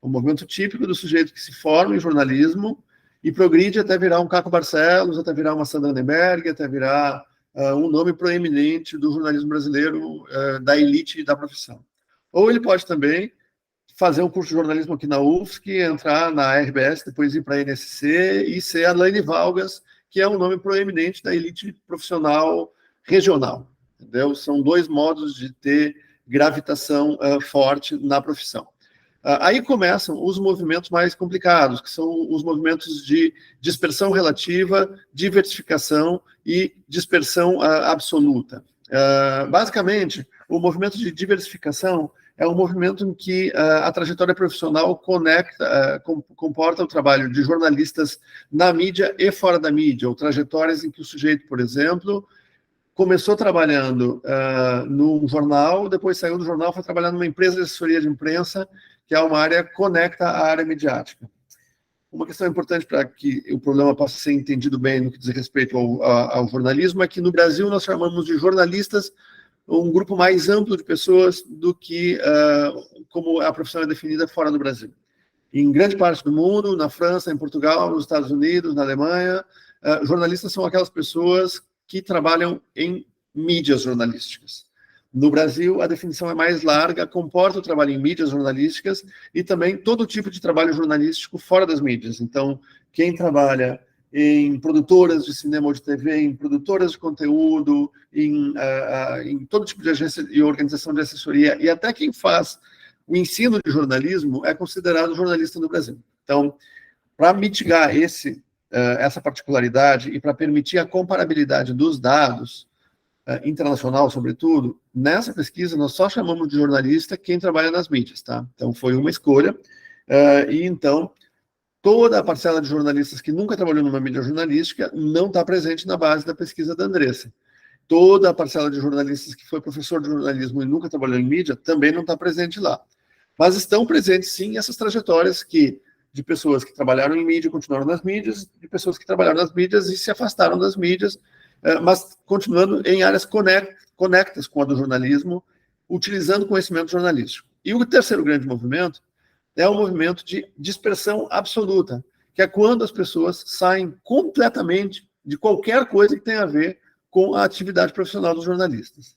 Um movimento típico do sujeito que se forma em jornalismo e progride até virar um Caco Barcelos, até virar uma Sandra Nemberg, até virar um nome proeminente do jornalismo brasileiro, da elite da profissão. Ou ele pode também fazer um curso de jornalismo aqui na UFSC, entrar na RBS, depois ir para a NSC e ser a Laine Valgas, que é um nome proeminente da elite profissional regional. Entendeu? São 2 modos de ter gravitação forte na profissão. Aí começam os movimentos mais complicados, que são os movimentos de dispersão relativa, diversificação e dispersão absoluta. Basicamente, o movimento de diversificação é um movimento em que a trajetória profissional comporta o trabalho de jornalistas na mídia e fora da mídia, ou trajetórias em que o sujeito, por exemplo, começou trabalhando num jornal, depois saiu do jornal, foi trabalhar numa empresa de assessoria de imprensa, que é uma área que conecta a área midiática. Uma questão importante para que o problema possa ser entendido bem no que diz respeito ao jornalismo é que no Brasil nós chamamos de jornalistas um grupo mais amplo de pessoas do que como a profissão é definida fora do Brasil. Em grande parte do mundo, na França, em Portugal, nos Estados Unidos, na Alemanha, jornalistas são aquelas pessoas que trabalham em mídias jornalísticas. No Brasil, a definição é mais larga, comporta o trabalho em mídias jornalísticas e também todo tipo de trabalho jornalístico fora das mídias. Então, quem trabalha em produtoras de cinema ou de TV, em produtoras de conteúdo, em todo tipo de agência e organização de assessoria, e até quem faz o ensino de jornalismo é considerado jornalista no Brasil. Então, para mitigar essa particularidade e para permitir a comparabilidade dos dados, internacional, sobretudo, nessa pesquisa nós só chamamos de jornalista quem trabalha nas mídias, tá? Então, foi uma escolha, e então, toda a parcela de jornalistas que nunca trabalhou numa mídia jornalística não está presente na base da pesquisa da Andressa. Toda a parcela de jornalistas que foi professor de jornalismo e nunca trabalhou em mídia também não está presente lá. Mas estão presentes, sim, essas trajetórias de pessoas que trabalharam em mídia e continuaram nas mídias, de pessoas que trabalharam nas mídias e se afastaram das mídias, mas continuando em áreas conectas com a do jornalismo, utilizando conhecimento jornalístico. E o terceiro grande movimento é o movimento de dispersão absoluta, que é quando as pessoas saem completamente de qualquer coisa que tenha a ver com a atividade profissional dos jornalistas.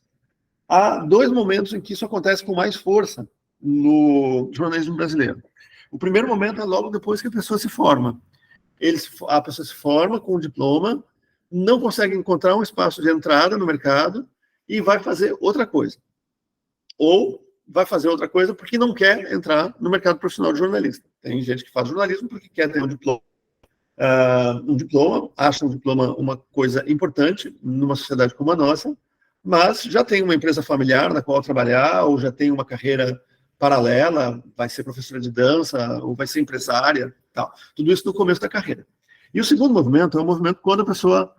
Há 2 momentos em que isso acontece com mais força no jornalismo brasileiro. O primeiro momento é logo depois que a pessoa se forma. A pessoa se forma com um diploma, não consegue encontrar um espaço de entrada no mercado e vai fazer outra coisa. Ou vai fazer outra coisa porque não quer entrar no mercado profissional de jornalista. Tem gente que faz jornalismo porque quer ter um diploma, acha um diploma uma coisa importante numa sociedade como a nossa, mas já tem uma empresa familiar na qual trabalhar, ou já tem uma carreira paralela, vai ser professora de dança, ou vai ser empresária, tal. Tudo isso no começo da carreira. E o segundo movimento é um movimento quando a pessoa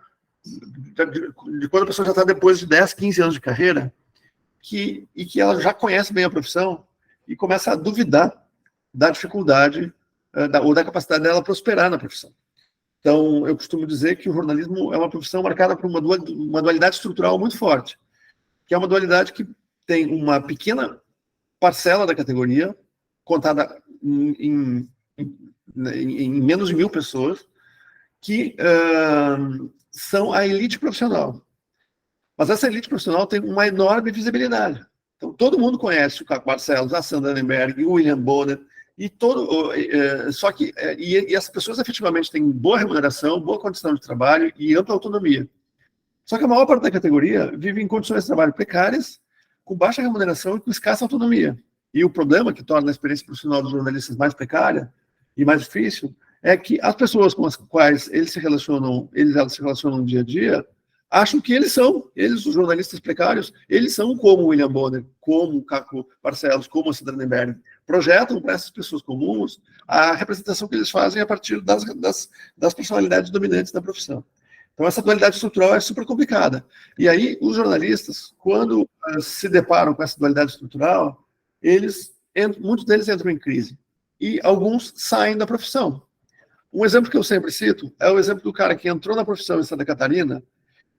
já está depois de 10, 15 anos de carreira, e que ela já conhece bem a profissão e começa a duvidar da dificuldade ou da capacidade dela prosperar na profissão. Então, eu costumo dizer que o jornalismo é uma profissão marcada por uma dualidade estrutural muito forte, que é uma dualidade que tem uma pequena parcela da categoria, contada em menos de 1.000 pessoas, que são a elite profissional. Mas essa elite profissional tem uma enorme visibilidade. Então, todo mundo conhece o Caco Barcelos, a Sandra Nemberg, o William Bonner, só que as pessoas efetivamente têm boa remuneração, boa condição de trabalho e ampla autonomia. Só que a maior parte da categoria vive em condições de trabalho precárias, com baixa remuneração e com escassa autonomia. E o problema que torna a experiência profissional dos jornalistas mais precária e mais difícil é que as pessoas com as quais elas se relacionam no dia a dia, acham que eles, os jornalistas precários, eles são como o William Bonner, como o Caco Barcelos, como a Sandra Nemberg, projetam para essas pessoas comuns a representação que eles fazem a partir das personalidades dominantes da profissão. Então, essa dualidade estrutural é super complicada. E aí, os jornalistas, quando se deparam com essa dualidade estrutural, muitos deles entram em crise. E alguns saem da profissão. Um exemplo que eu sempre cito é o exemplo do cara que entrou na profissão em Santa Catarina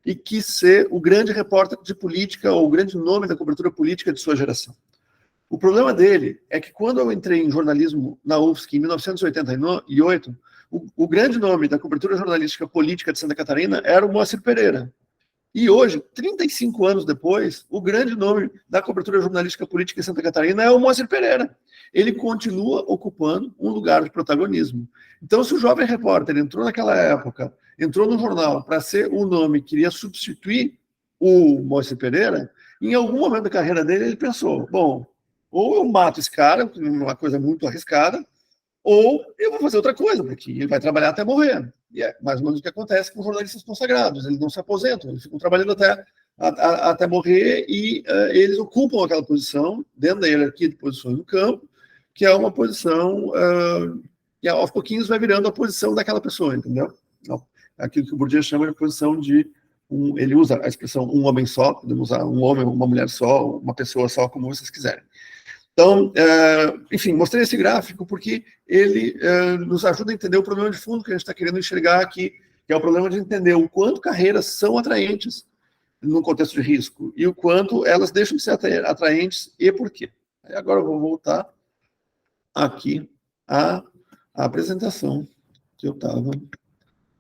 e quis ser o grande repórter de política ou o grande nome da cobertura política de sua geração. O problema dele é que quando eu entrei em jornalismo na UFSC em 1988, o grande nome da cobertura jornalística política de Santa Catarina era o Moacir Pereira. E hoje, 35 anos depois, o grande nome da cobertura jornalística política em Santa Catarina é o Moacir Pereira. Ele continua ocupando um lugar de protagonismo. Então, se o jovem repórter entrou naquela época, entrou no jornal para ser o nome que iria substituir o Moacir Pereira, em algum momento da carreira dele ele pensou, bom, ou eu mato esse cara, uma coisa muito arriscada, ou eu vou fazer outra coisa, porque ele vai trabalhar até morrer. E é mais ou menos o que acontece com jornalistas consagrados. Eles não se aposentam, eles ficam trabalhando até morrer e eles ocupam aquela posição dentro da hierarquia de posições do campo, que é uma posição que aos pouquinhos vai virando a posição daquela pessoa, entendeu? Aquilo que o Bourdieu chama de posição de ele usa a expressão um homem só, podemos usar um homem, uma mulher só, uma pessoa só, como vocês quiserem. Então, enfim, mostrei esse gráfico porque ele nos ajuda a entender o problema de fundo que a gente está querendo enxergar aqui, que é o problema de entender o quanto carreiras são atraentes no contexto de risco e o quanto elas deixam de ser atraentes e por quê. Aí agora eu vou voltar aqui à apresentação que eu estava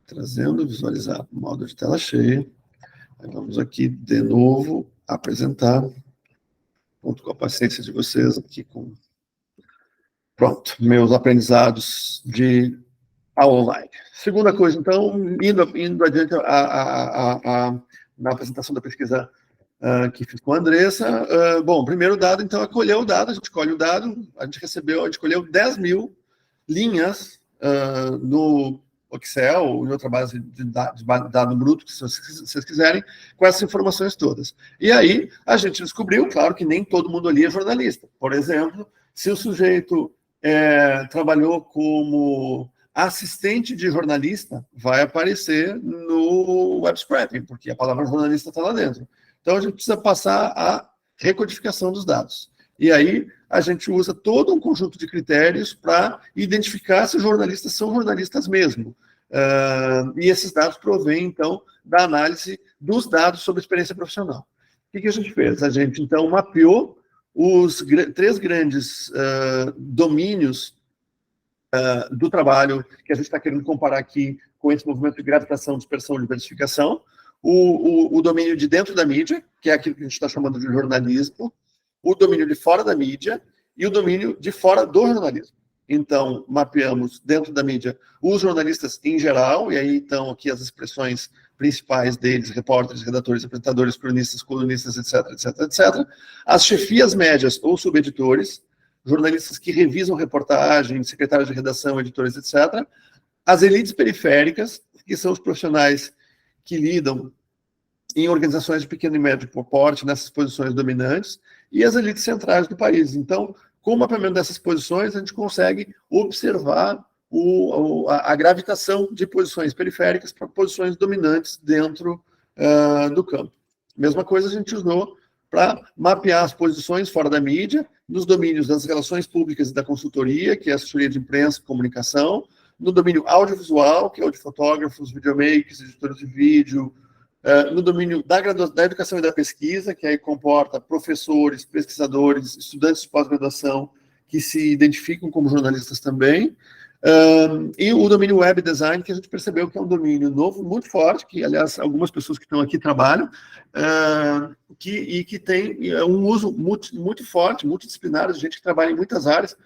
trazendo, visualizar modo de tela cheia. Aí vamos aqui de novo apresentar. Conto com a paciência de vocês aqui com... Pronto, meus aprendizados de aula online. Segunda coisa, então, indo adiante na apresentação da pesquisa que fiz com a Andressa. Bom, primeiro dado, então, é colher o dado, a gente colhe o dado, a gente colheu 10.000 linhas no Excel ou em outra base de dado bruto, se vocês quiserem, com essas informações todas. E aí, a gente descobriu, claro, que nem todo mundo ali é jornalista. Por exemplo, se o sujeito trabalhou como assistente de jornalista, vai aparecer no web scraping, porque a palavra jornalista está lá dentro. Então, a gente precisa passar a recodificação dos dados. E aí, a gente usa todo um conjunto de critérios para identificar se os jornalistas são jornalistas mesmo. E esses dados provêm, então, da análise dos dados sobre experiência profissional. O que a gente fez? A gente, então, mapeou os 3 grandes domínios do trabalho que a gente está querendo comparar aqui com esse movimento de gravitação, dispersão e diversificação. O domínio de dentro da mídia, que é aquilo que a gente está chamando de jornalismo, o domínio de fora da mídia e o domínio de fora do jornalismo. Então, mapeamos dentro da mídia os jornalistas em geral, e aí estão aqui as expressões principais deles, repórteres, redatores, apresentadores, cronistas, colunistas, etc, etc, etc. As chefias médias ou subeditores, jornalistas que revisam reportagem, secretários de redação, editores, etc. As elites periféricas, que são os profissionais que lidam em organizações de pequeno e médio porte, nessas posições dominantes, e as elites centrais do país. Então, com o mapeamento dessas posições, a gente consegue observar a gravitação de posições periféricas para posições dominantes dentro do campo. Mesma coisa a gente usou para mapear as posições fora da mídia, nos domínios das relações públicas e da consultoria, que é a assessoria de imprensa e comunicação, no domínio audiovisual, que é o de fotógrafos, videomakers, editores de vídeo, no domínio da educação e da pesquisa, que aí comporta professores, pesquisadores, estudantes de pós-graduação que se identificam como jornalistas também, e o domínio web design, que a gente percebeu que é um domínio novo, muito forte, que, aliás, algumas pessoas que estão aqui trabalham, e que tem um uso muito forte, multidisciplinar, de gente que trabalha em muitas áreas,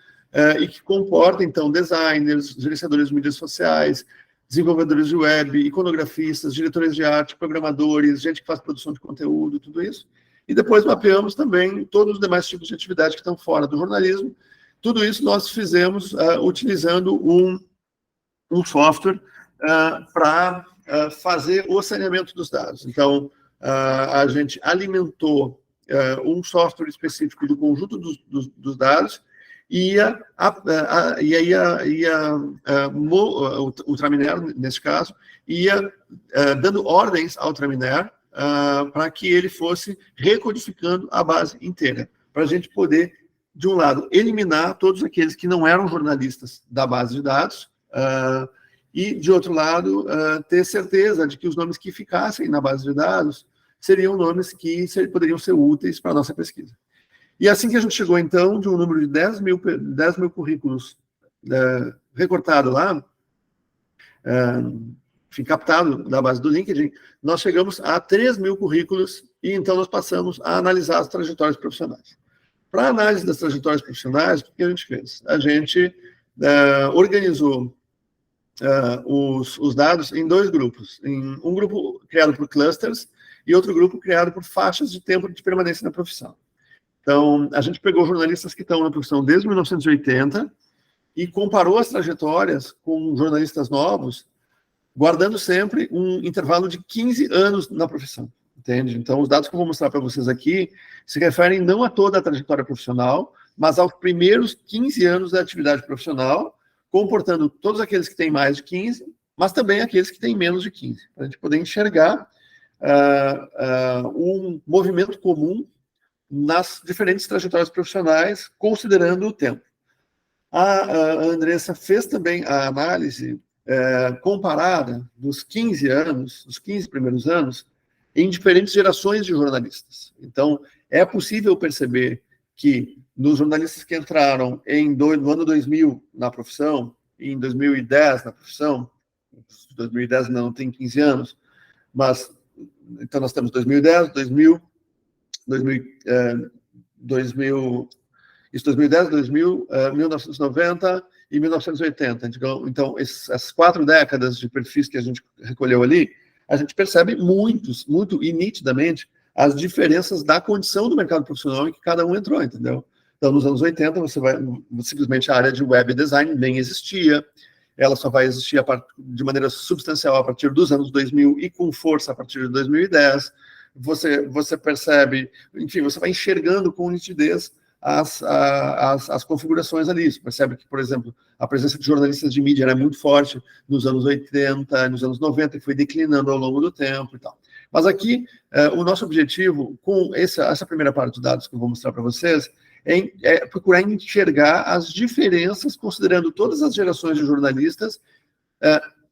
e que comporta, então, designers, gerenciadores de mídias sociais, desenvolvedores de web, iconografistas, diretores de arte, programadores, gente que faz produção de conteúdo, tudo isso. E depois mapeamos também todos os demais tipos de atividade que estão fora do jornalismo. Tudo isso nós fizemos utilizando um software para fazer o saneamento dos dados. Então, a gente alimentou um software específico do conjunto dos dados, e o Traminer, nesse caso, ia dando ordens ao Traminer para que ele fosse recodificando a base inteira, para a gente poder, de um lado, eliminar todos aqueles que não eram jornalistas da base de dados, e, de outro lado, ter certeza de que os nomes que ficassem na base de dados seriam nomes que poderiam ser úteis para a nossa pesquisa. E assim que a gente chegou, então, de um número de 10 mil currículos recortado lá, enfim, captado da base do LinkedIn, nós chegamos a 3 mil currículos, e então nós passamos a analisar as trajetórias profissionais. Para a análise das trajetórias profissionais, o que a gente fez? A gente organizou os dados em 2 grupos. Um grupo criado por clusters e outro grupo criado por faixas de tempo de permanência na profissão. Então, a gente pegou jornalistas que estão na profissão desde 1980 e comparou as trajetórias com jornalistas novos, guardando sempre um intervalo de 15 anos na profissão, entende? Então, os dados que eu vou mostrar para vocês aqui se referem não a toda a trajetória profissional, mas aos primeiros 15 anos da atividade profissional, comportando todos aqueles que têm mais de 15, mas também aqueles que têm menos de 15, para a gente poder enxergar um movimento comum nas diferentes trajetórias profissionais, considerando o tempo. A Andressa fez também a análise comparada dos 15 anos, dos 15 primeiros anos, em diferentes gerações de jornalistas. Então, é possível perceber que nos jornalistas que entraram no ano 2000 na profissão, e em 2010 na profissão, 2010 não tem 15 anos, mas então nós temos 2010, 2010, 2000, 1990 e 1980. Então, essas 4 décadas de perfis que a gente recolheu ali, a gente percebe muito e nitidamente as diferenças da condição do mercado profissional em que cada um entrou, entendeu? Então, nos anos 80, simplesmente a área de web design nem existia, ela só vai existir de maneira substancial a partir dos anos 2000 e com força a partir de 2010. Você percebe, enfim, você vai enxergando com nitidez as configurações ali. Você percebe que, por exemplo, a presença de jornalistas de mídia era muito forte nos anos 80, nos anos 90, e foi declinando ao longo do tempo e tal. Mas aqui, o nosso objetivo, com essa primeira parte de dados que eu vou mostrar para vocês, é procurar enxergar as diferenças, considerando todas as gerações de jornalistas,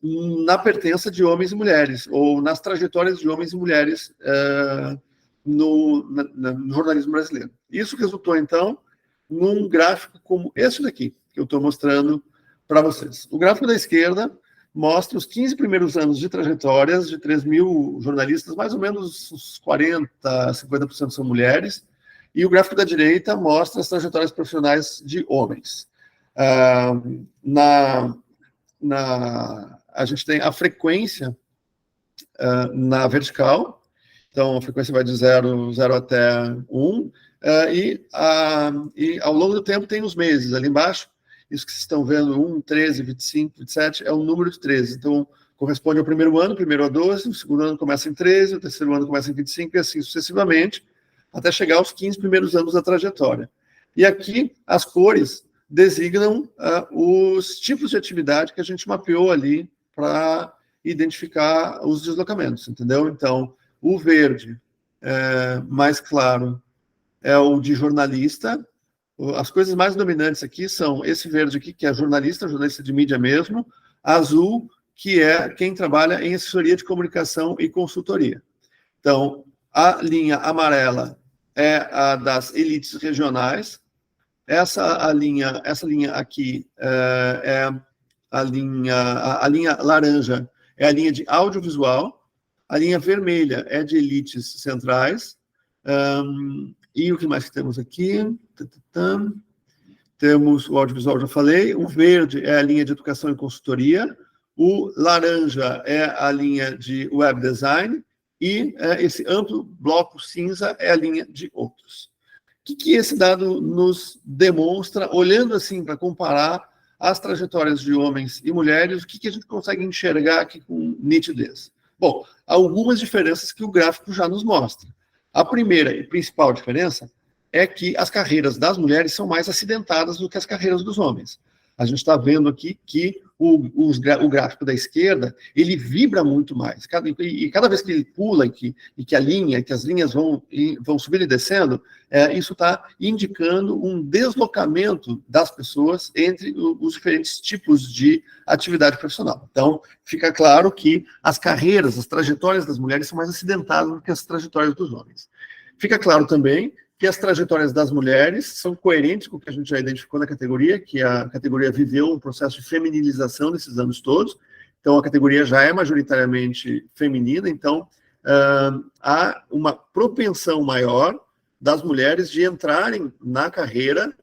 na pertença de homens e mulheres, ou nas trajetórias de homens e mulheres no jornalismo brasileiro. Isso resultou, então, num gráfico como esse daqui, que eu estou mostrando para vocês. O gráfico da esquerda mostra os 15 primeiros anos de trajetórias de 3 mil jornalistas, mais ou menos uns 40%, 50% são mulheres, e o gráfico da direita mostra as trajetórias profissionais de homens. A gente tem a frequência na vertical, então a frequência vai de 0 até 1, e ao longo do tempo tem os meses ali embaixo. Isso que vocês estão vendo, 1, 13, 25, 27, é o número de 13. Então, corresponde ao primeiro ano, primeiro a 12, o segundo ano começa em 13, o terceiro ano começa em 25, e assim sucessivamente, até chegar aos 15 primeiros anos da trajetória. E aqui, as cores designam os tipos de atividade que a gente mapeou ali para identificar os deslocamentos, entendeu? Então, o verde mais claro é o de jornalista. As coisas mais dominantes aqui são esse verde aqui, que é jornalista de mídia mesmo, azul, que é quem trabalha em assessoria de comunicação e consultoria. Então, a linha amarela é a das elites regionais. Essa linha aqui é a linha laranja é a linha de audiovisual, a linha vermelha é de elites centrais, e o que mais que temos aqui? Temos o audiovisual, já falei, o verde é a linha de educação e consultoria, o laranja é a linha de web design, e esse amplo bloco cinza é a linha de outros. O que esse dado nos demonstra, olhando assim para comparar as trajetórias de homens e mulheres, o que a gente consegue enxergar aqui com nitidez? Bom, algumas diferenças que o gráfico já nos mostra. A primeira e principal diferença é que as carreiras das mulheres são mais acidentadas do que as carreiras dos homens. A gente está vendo aqui que o gráfico da esquerda, ele vibra muito mais. Cada vez que ele pula e que as linhas vão subindo e descendo, isso está indicando um deslocamento das pessoas entre os diferentes tipos de atividade profissional. Então, fica claro que as carreiras, as trajetórias das mulheres são mais acidentadas do que as trajetórias dos homens. Fica claro também que as trajetórias das mulheres são coerentes com o que a gente já identificou na categoria, que a categoria viveu um processo de feminilização nesses anos todos, então a categoria já é majoritariamente feminina, então há uma propensão maior das mulheres de entrarem na carreira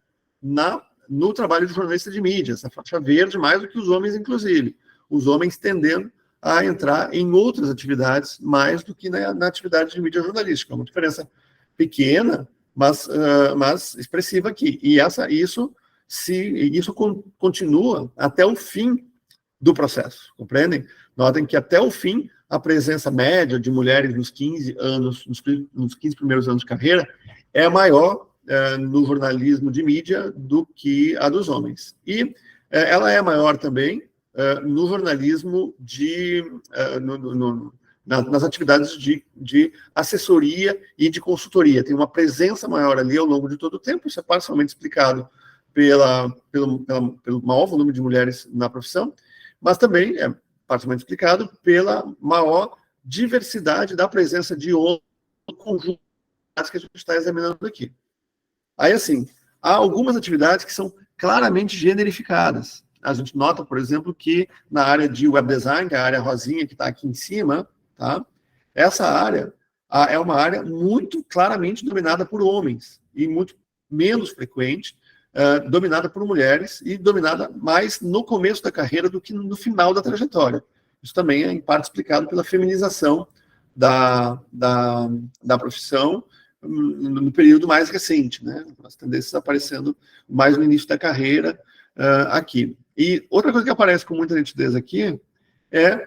no trabalho de jornalista de mídia, essa faixa verde, mais do que os homens, inclusive. Os homens tendendo a entrar em outras atividades mais do que na atividade de mídia jornalística. É uma diferença pequena, mas expressiva aqui. E isso continua até o fim do processo, compreendem? Notem que até o fim, a presença média de mulheres nos 15 primeiros anos de carreira é maior no jornalismo de mídia do que a dos homens. E ela é maior também no jornalismo nas atividades de assessoria e de consultoria. Tem uma presença maior ali ao longo de todo o tempo, isso é parcialmente explicado pelo maior volume de mulheres na profissão, mas também é parcialmente explicado pela maior diversidade da presença de homens no conjunto que a gente está examinando aqui. Aí, assim, há algumas atividades que são claramente generificadas. A gente nota, por exemplo, que na área de web design, que é a área rosinha que está aqui em cima, tá? Essa área é uma área muito claramente dominada por homens e muito menos frequente dominada por mulheres e dominada mais no começo da carreira do que no final da trajetória. Isso também é, em parte, explicado pela feminização da profissão no período mais recente, né? As tendências aparecendo mais no início da carreira aqui. E outra coisa que aparece com muita nitidez aqui é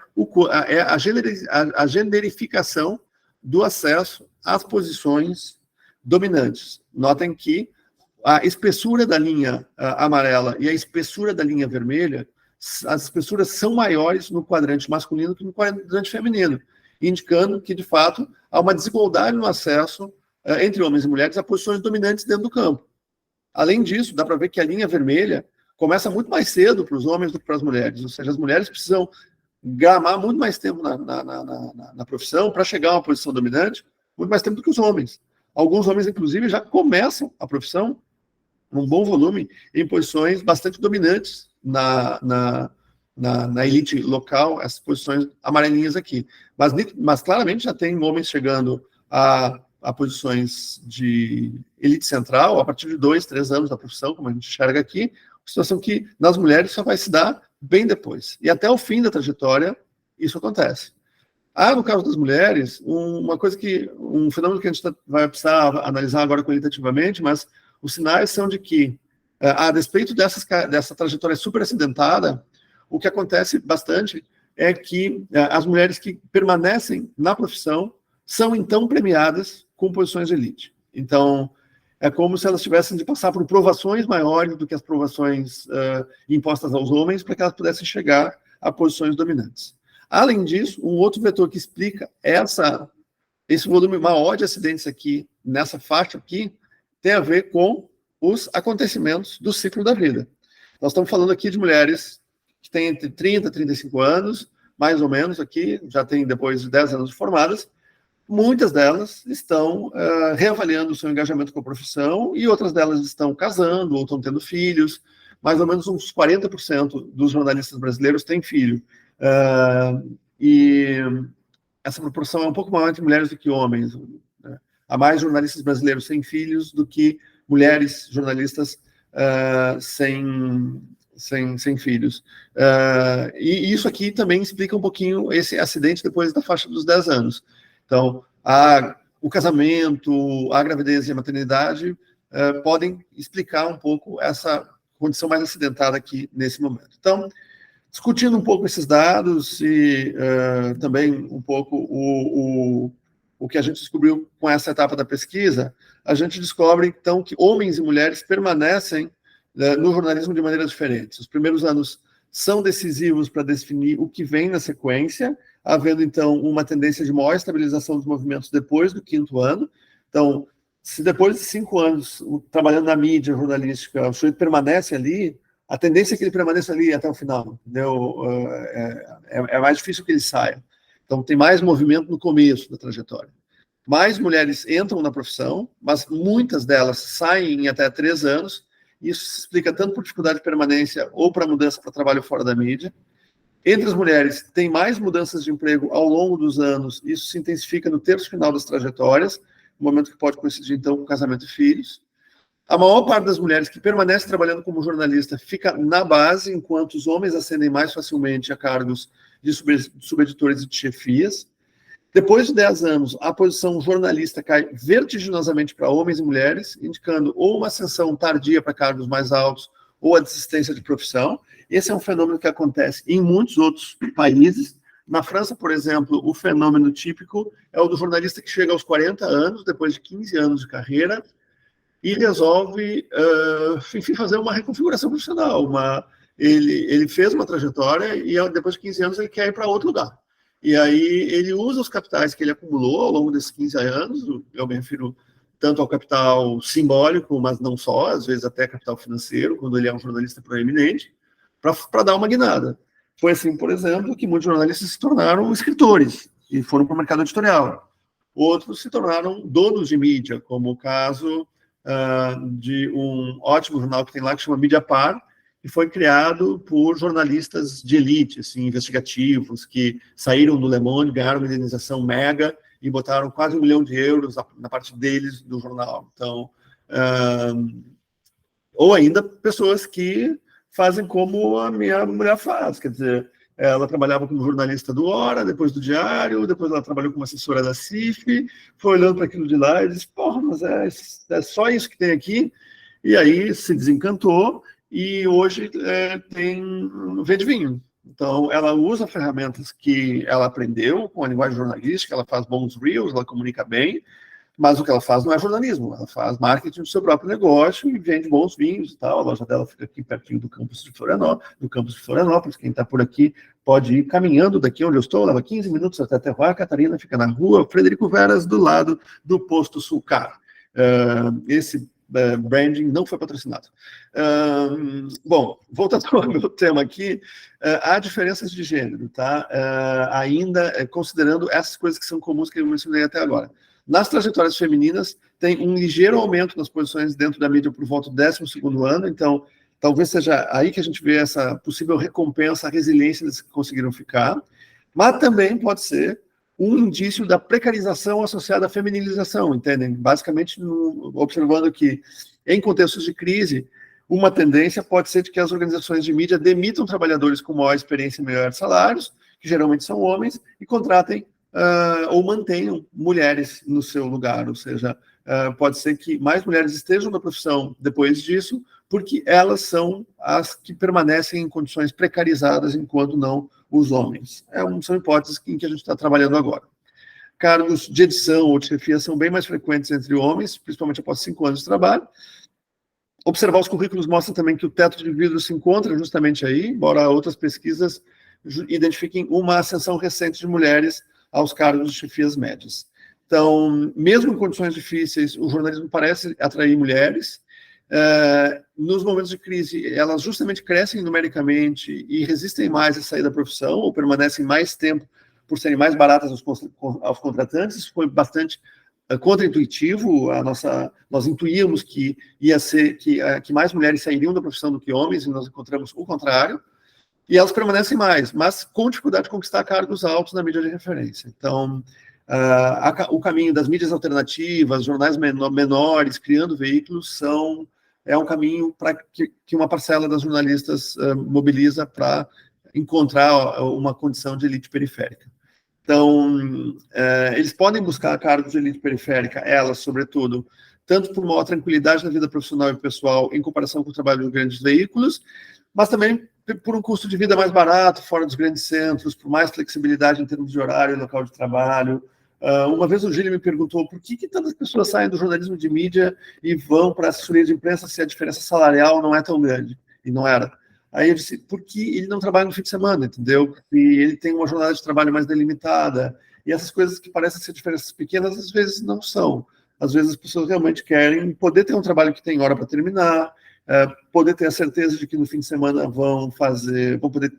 a generificação do acesso às posições dominantes. Notem que a espessura da linha amarela e a espessura da linha vermelha, as espessuras são maiores no quadrante masculino que no quadrante feminino, indicando que, de fato, há uma desigualdade no acesso entre homens e mulheres a posições dominantes dentro do campo. Além disso, dá para ver que a linha vermelha começa muito mais cedo para os homens do que para as mulheres, ou seja, as mulheres precisam gamar muito mais tempo na profissão para chegar a uma posição dominante, muito mais tempo do que os homens. Alguns homens, inclusive, já começam a profissão num bom volume em posições bastante dominantes na elite local, essas posições amarelinhas aqui. Mas claramente já tem homens chegando a posições de elite central a partir de 2, 3 anos da profissão, como a gente enxerga aqui, situação que nas mulheres só vai se dar bem depois. E até o fim da trajetória, isso acontece. No caso das mulheres, um fenômeno que a gente vai precisar analisar agora qualitativamente, mas os sinais são de que, a despeito dessa trajetória super acidentada, o que acontece bastante é que as mulheres que permanecem na profissão são, então, premiadas com posições de elite. Então, é como se elas tivessem de passar por provações maiores do que as provações impostas aos homens para que elas pudessem chegar a posições dominantes. Além disso, um outro vetor que explica esse volume maior de acidentes aqui, nessa faixa aqui, tem a ver com os acontecimentos do ciclo da vida. Nós estamos falando aqui de mulheres que que têm entre 30 e 35 anos, mais ou menos aqui, já tem depois de 10 anos de formadas, muitas delas estão reavaliando o seu engajamento com a profissão e outras delas estão casando ou estão tendo filhos. Mais ou menos uns 40% dos jornalistas brasileiros têm filho. E essa proporção é um pouco maior entre mulheres do que homens. Né? Há mais jornalistas brasileiros sem filhos do que mulheres jornalistas sem filhos. E isso aqui também explica um pouquinho esse acidente depois da faixa dos 10 anos. Então, o casamento, a gravidez e a maternidade podem explicar um pouco essa condição mais acidentada aqui nesse momento. Então, discutindo um pouco esses dados e também um pouco o que a gente descobriu com essa etapa da pesquisa, a gente descobre, então, que homens e mulheres permanecem no jornalismo de maneiras diferentes. Os primeiros anos são decisivos para definir o que vem na sequência, havendo, então, uma tendência de maior estabilização dos movimentos depois do 5º ano. Então, se depois de 5 anos trabalhando na mídia jornalística, o sujeito permanece ali, a tendência é que ele permaneça ali até o final, entendeu? É mais difícil que ele saia. Então, tem mais movimento no começo da trajetória. Mais mulheres entram na profissão, mas muitas delas saem em até 3 anos. Isso se explica tanto por dificuldade de permanência ou para mudança para trabalho fora da mídia. Entre as mulheres, tem mais mudanças de emprego ao longo dos anos. Isso se intensifica no terço final das trajetórias, no momento que pode coincidir, então, com casamento e filhos. A maior parte das mulheres que permanece trabalhando como jornalista fica na base, enquanto os homens ascendem mais facilmente a cargos de subeditores e de chefias. Depois de 10 anos, a posição jornalista cai vertiginosamente para homens e mulheres, indicando ou uma ascensão tardia para cargos mais altos ou a desistência de profissão. Esse é um fenômeno que acontece em muitos outros países. Na França, por exemplo, o fenômeno típico é o do jornalista que chega aos 40 anos, depois de 15 anos de carreira, e resolve, enfim, fazer uma reconfiguração profissional. Ele fez uma trajetória e depois de 15 anos ele quer ir para outro lugar. E aí ele usa os capitais que ele acumulou ao longo desses 15 anos, eu me refiro tanto ao capital simbólico, mas não só, às vezes até capital financeiro, quando ele é um jornalista proeminente, para dar uma guinada. Foi assim, por exemplo, que muitos jornalistas se tornaram escritores e foram para o mercado editorial. Outros se tornaram donos de mídia, como o caso de um ótimo jornal que tem lá, que chama Mediapar, que foi criado por jornalistas de elite, assim, investigativos, que saíram do Le Monde, ganharam uma indenização mega e botaram quase €1 milhão na parte deles do jornal. Então, ou ainda pessoas que fazem como a minha mulher faz, quer dizer, ela trabalhava como jornalista do Hora, depois do Diário, depois ela trabalhou como assessora da CIF, foi olhando para aquilo de lá e disse, porra, mas é só isso que tem aqui, e aí se desencantou, e hoje vende vinho. Então, ela usa ferramentas que ela aprendeu com a linguagem jornalística, ela faz bons reels, ela comunica bem, mas o que ela faz não é jornalismo, ela faz marketing do seu próprio negócio e vende bons vinhos e tal. A loja dela fica aqui pertinho do campus de Florianópolis. Quem está por aqui pode ir caminhando daqui onde eu estou, leva 15 minutos até Terroir. Catarina fica na rua Frederico Veras, do lado do posto Sulcar. Esse branding não foi patrocinado. Bom, voltando ao meu tema aqui, há diferenças de gênero, tá? Ainda considerando essas coisas que são comuns que eu mencionei até agora. Nas trajetórias femininas, tem um ligeiro aumento nas posições dentro da mídia por volta do 12º ano, então talvez seja aí que a gente vê essa possível recompensa, a resiliência das que conseguiram ficar, mas também pode ser um indício da precarização associada à feminilização, entendem? Basicamente, observando que, em contextos de crise, uma tendência pode ser de que as organizações de mídia demitam trabalhadores com maior experiência e melhores salários, que geralmente são homens, e contratem ou mantenham mulheres no seu lugar, ou seja, pode ser que mais mulheres estejam na profissão depois disso, porque elas são as que permanecem em condições precarizadas, enquanto não os homens. São hipóteses em que a gente está trabalhando agora. Cargos de edição ou de chefia são bem mais frequentes entre homens, principalmente após 5 anos de trabalho. Observar os currículos mostra também que o teto de vidro se encontra justamente aí, embora outras pesquisas identifiquem uma ascensão recente de mulheres aos cargos de chefias médias. Então, mesmo em condições difíceis, o jornalismo parece atrair mulheres, nos momentos de crise, elas justamente crescem numericamente e resistem mais a sair da profissão, ou permanecem mais tempo por serem mais baratas aos contratantes. Isso foi bastante contraintuitivo. Nós intuíamos que ia ser que mais mulheres sairiam da profissão do que homens, e nós encontramos o contrário. E elas permanecem mais, mas com dificuldade de conquistar cargos altos na mídia de referência. Então, o caminho das mídias alternativas, jornais menores, criando veículos, é um caminho que uma parcela das jornalistas mobiliza para encontrar uma condição de elite periférica. Então, eles podem buscar cargos de elite periférica, elas, sobretudo, tanto por maior tranquilidade na vida profissional e pessoal em comparação com o trabalho de grandes veículos, mas também por um custo de vida mais barato, fora dos grandes centros, por mais flexibilidade em termos de horário e local de trabalho. Uma vez o Gílio me perguntou por que tantas pessoas saem do jornalismo de mídia e vão para a assessoria de imprensa se a diferença salarial não é tão grande. E não era. Aí eu disse, porque ele não trabalha no fim de semana, entendeu? E ele tem uma jornada de trabalho mais delimitada. E essas coisas que parecem ser diferenças pequenas, às vezes não são. Às vezes as pessoas realmente querem poder ter um trabalho que tem hora para terminar, poder ter a certeza de que no fim de semana vão poder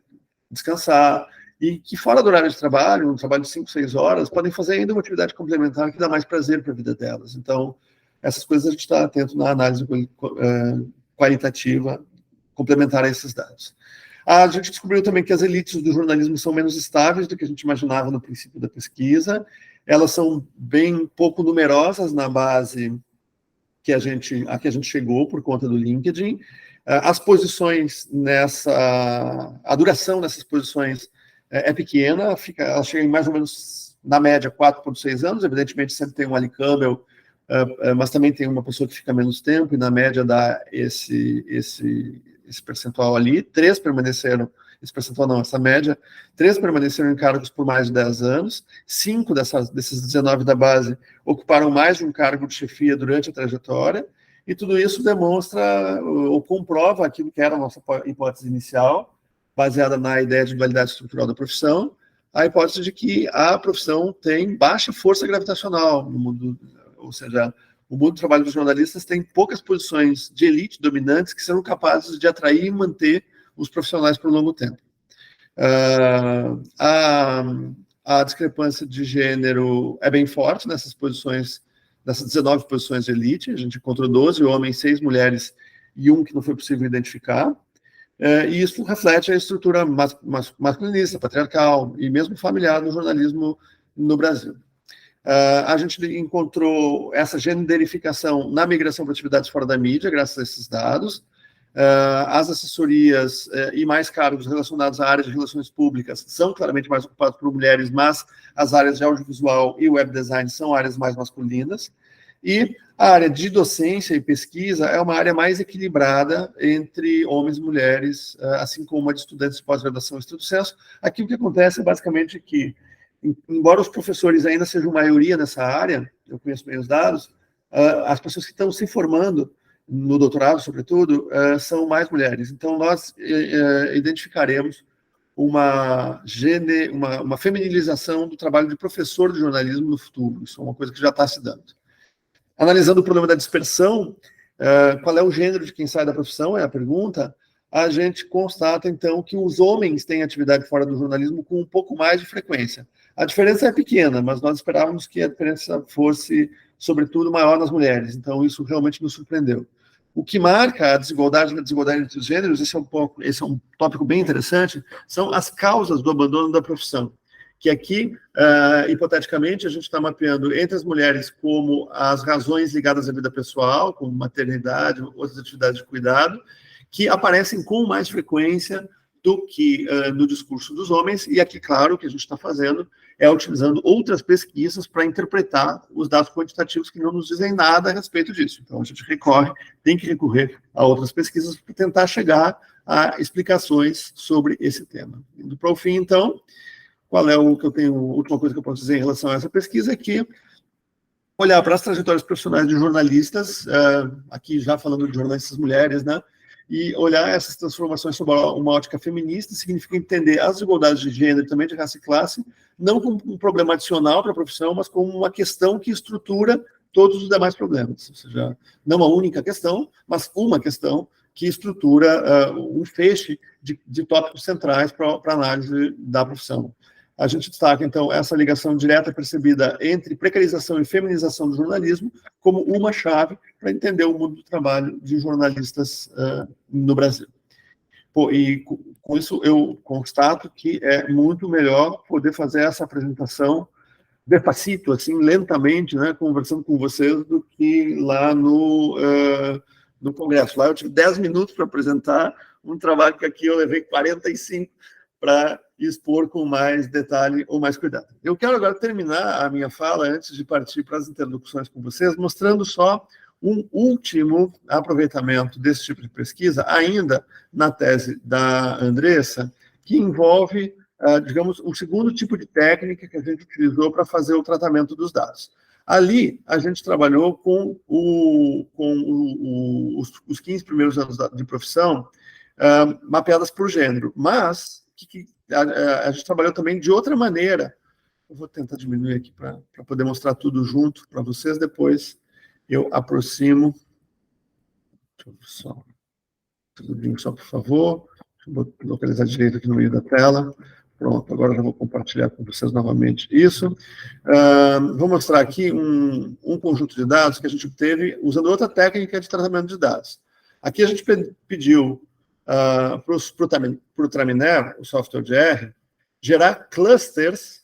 descansar, e que fora do horário de trabalho, um trabalho de 5, 6 horas, podem fazer ainda uma atividade complementar que dá mais prazer para a vida delas. Então, essas coisas a gente está atento na análise qualitativa complementar a esses dados. A gente descobriu também que as elites do jornalismo são menos estáveis do que a gente imaginava no princípio da pesquisa. Elas são bem pouco numerosas na base a que a gente chegou por conta do LinkedIn. As posições a duração dessas posições é pequena, ela chega em mais ou menos, na média, 4,6 anos. Evidentemente, sempre tem um Ali Campbell, mas também tem uma pessoa que fica menos tempo, e na média dá esse percentual ali. Essa média, 3 permaneceram em cargos por mais de 10 anos, 5 desses 19 da base ocuparam mais de um cargo de chefia durante a trajetória, e tudo isso demonstra ou comprova aquilo que era a nossa hipótese inicial, baseada na ideia de dualidade estrutural da profissão, a hipótese de que a profissão tem baixa força gravitacional no mundo, ou seja, o mundo do trabalho dos jornalistas tem poucas posições de elite dominantes que são capazes de atrair e manter os profissionais por um longo tempo. A discrepância de gênero é bem forte nessas 19 posições de elite. A gente encontrou 12 homens, 6 mulheres e um que não foi possível identificar. E isso reflete a estrutura masculinista, patriarcal e mesmo familiar no jornalismo no Brasil. A gente encontrou essa genderificação na migração para atividades fora da mídia, graças a esses dados. As assessorias e mais cargos relacionados à área de relações públicas são claramente mais ocupados por mulheres, mas as áreas de audiovisual e web design são áreas mais masculinas. E a área de docência e pesquisa é uma área mais equilibrada entre homens e mulheres, assim como a de estudantes de pós-graduação e estrito sensu. Aqui o que acontece é basicamente que, embora os professores ainda sejam maioria nessa área, eu conheço bem os dados, as pessoas que estão se formando no doutorado, sobretudo, são mais mulheres. Então, nós identificaremos uma feminilização do trabalho de professor de jornalismo no futuro. Isso é uma coisa que já está se dando. Analisando o problema da dispersão, qual é o gênero de quem sai da profissão, é a pergunta. A gente constata, então, que os homens têm atividade fora do jornalismo com um pouco mais de frequência. A diferença é pequena, mas nós esperávamos que a diferença fosse, sobretudo, maior nas mulheres. Então, isso realmente nos surpreendeu. O que marca a desigualdade entre os gêneros, esse é um tópico bem interessante, são as causas do abandono da profissão. Que aqui, hipoteticamente, a gente está mapeando entre as mulheres como as razões ligadas à vida pessoal, como maternidade, outras atividades de cuidado, que aparecem com mais frequência do que no discurso dos homens. E aqui, claro, o que a gente está fazendo é utilizando outras pesquisas para interpretar os dados quantitativos que não nos dizem nada a respeito disso. Então, a gente tem que recorrer a outras pesquisas para tentar chegar a explicações sobre esse tema. Indo para o fim, então, qual é a última coisa que eu posso dizer em relação a essa pesquisa? É que olhar para as trajetórias profissionais de jornalistas, aqui já falando de jornalistas mulheres, né? E olhar essas transformações sob uma ótica feminista significa entender as desigualdades de gênero e também de raça e classe, não como um problema adicional para a profissão, mas como uma questão que estrutura todos os demais problemas, ou seja, não a única questão, mas uma questão que estrutura um feixe de tópicos centrais para análise da profissão. A gente destaca, então, essa ligação direta percebida entre precarização e feminização do jornalismo como uma chave para entender o mundo do trabalho de jornalistas no Brasil. E com isso eu constato que é muito melhor poder fazer essa apresentação despacito, assim, lentamente, né, conversando com vocês, do que lá no Congresso. Lá eu tive 10 minutos para apresentar um trabalho que aqui eu levei 45 para expor com mais detalhe ou mais cuidado. Eu quero agora terminar a minha fala, antes de partir para as interlocuções com vocês, mostrando só um último aproveitamento desse tipo de pesquisa, ainda na tese da Andressa, que envolve, digamos, um segundo tipo de técnica que a gente utilizou para fazer o tratamento dos dados. Ali, a gente trabalhou com os 15 primeiros anos de profissão, mapeadas por gênero, mas a gente trabalhou também de outra maneira. Eu vou tentar diminuir aqui para poder mostrar tudo junto para vocês, depois eu aproximo. Deixa eu só, por favor. Vou localizar direito aqui no meio da tela. Pronto, agora já vou compartilhar com vocês novamente isso. Vou mostrar aqui um conjunto de dados que a gente obteve usando outra técnica de tratamento de dados. Aqui a gente pediu para o Traminer, o software de R, gerar clusters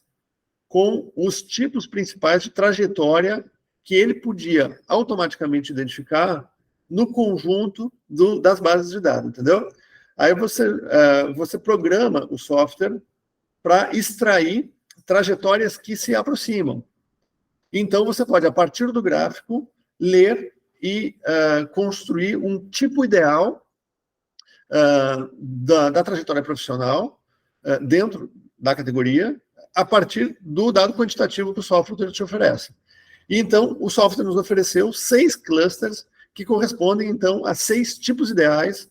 com os tipos principais de trajetória que ele podia automaticamente identificar no conjunto das bases de dados, entendeu? Aí você programa o software para extrair trajetórias que se aproximam. Então, você pode, a partir do gráfico, ler e construir um tipo ideal da trajetória profissional dentro da categoria, a partir do dado quantitativo que o software te oferece. E, então, o software nos ofereceu 6 clusters que correspondem, então, a 6 tipos ideais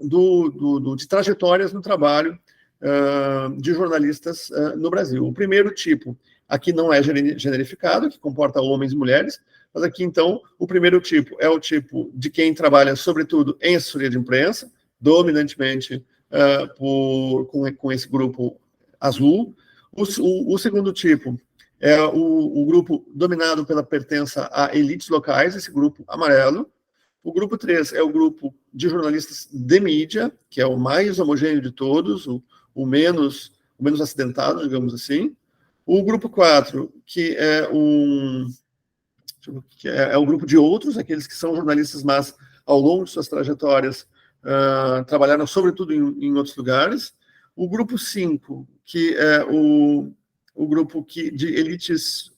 de trajetórias no trabalho de jornalistas no Brasil. O primeiro tipo, aqui não é generificado, que comporta homens e mulheres, mas aqui, então, o primeiro tipo é o tipo de quem trabalha, sobretudo, em assessoria de imprensa, dominantemente com esse grupo azul. O segundo tipo é o grupo dominado pela pertença a elites locais, esse grupo amarelo. O grupo 3 é o grupo de jornalistas de mídia, que é o mais homogêneo de todos, o menos acidentado, digamos assim. O grupo 4, que é o grupo de outros, aqueles que são jornalistas, mas ao longo de suas trajetórias trabalharam sobretudo em outros lugares. O grupo 5, que é o grupo de elites,